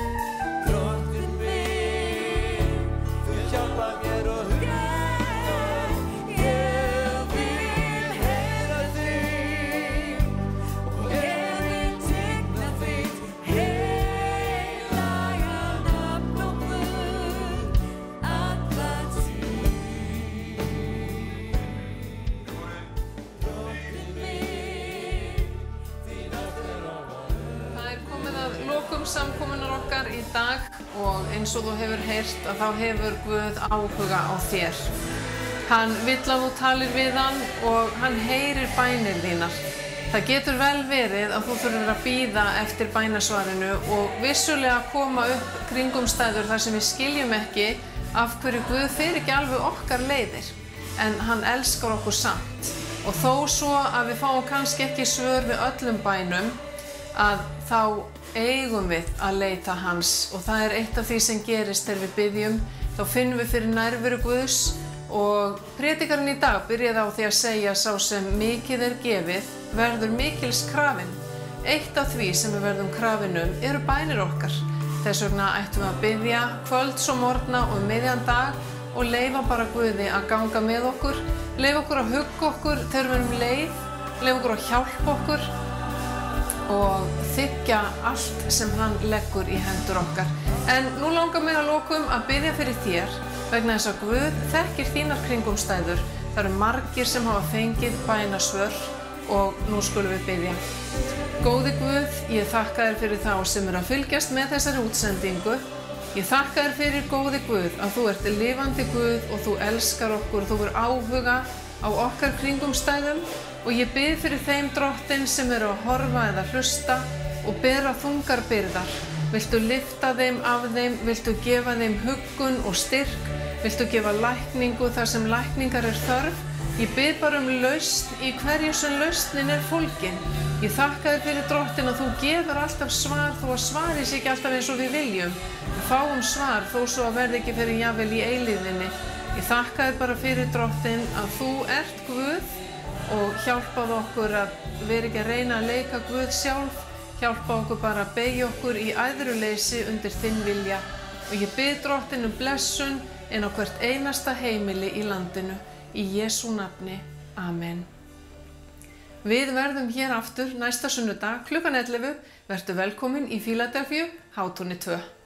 Drottinn minn, þú hjálpar mér og hugar. Ég vil heyra þig og ég vil tigna þitt heilaga nafn og Guð alla tíð. Drottinn minn, þín átt er á Það er komið að lokum samkomunnar okkar í dag og eins og þú hefur heyrt að þá hefur Guð áhuga á þér. Hann vill að þú talir við hann og hann heyrir bænir þínar. Það getur vel verið að þú þurfir að bíða eftir bænasvarinu og vissulega koma upp kringumstæður þar sem við skiljum ekki af hverju Guð fer ekki alveg okkar leiðir. En hann elskar okkur samt. Og þó svo að við fáum kannski ekki svör við öllum bænum, að þá eigum við að leita hans og það er eitt af því sem gerist þegar við biðjum. Þá finnum við fyrir nærveru Guðs og predikarinn í dag byrjaði á því að segja sá sem mikið er gefið verður mikils krafinn. Eitt af því sem við verðum krafinum eru bænir okkar. Þess vegna ættum við að biðja kvölds og morgna og miðjan dag og leyfa bara Guði að ganga með okkur, leyfa okkur að hugga okkur þegar við erum leið, leyfa okkur að hjálpa okkur og þiggja allt sem hann leggur í hendur okkar. En nú langar mig að lokum að biðja fyrir þér vegna þess að Guð þekkir þínar kringumstæður. Það eru margir sem hafa fengið bænasvör og nú skulum við biðja. Góði Guð, ég þakka þér fyrir þá sem eru að fylgjast með þessari útsendingu. Ég þakka þér fyrir, góði Guð, að þú ert lifandi Guð og þú elskar okkur og þú hefur áhuga á okkar kringumstæðum og ég bið fyrir þeim drottinn sem eru að horfa eða hlusta og bera þungar byrðar. Viltu lyfta þeim af þeim, viltu gefa þeim huggun og styrk, viltu gefa lækningu þar sem lækningar er þörf. Ég bið bara lausn í hverju sem lausnin er fólgin. Ég þakka þér fyrir drottinn að þú gefur alltaf svar þó að svarið sé ekki alltaf eins og við viljum. Við fáum svar þó svo að verði ekki fyrir jafnvel í eilífðinni. Ég þakka þér bara fyrir drottinn að þú ert Guð og hjálpaðu okkur að vera ekki að reyna að leika Guð sjálf. Hjálpa okkur bara að beygja okkur í æðruleysi undir þinn vilja. Og ég bið drottinn blessun inn á hvert einasta heimili í landinu. Í Jesú nafni. Amen. Við verðum hér aftur næsta sunnudag klukkan 11. Vertu velkomin í Fíladelfíu, Hátúni 2.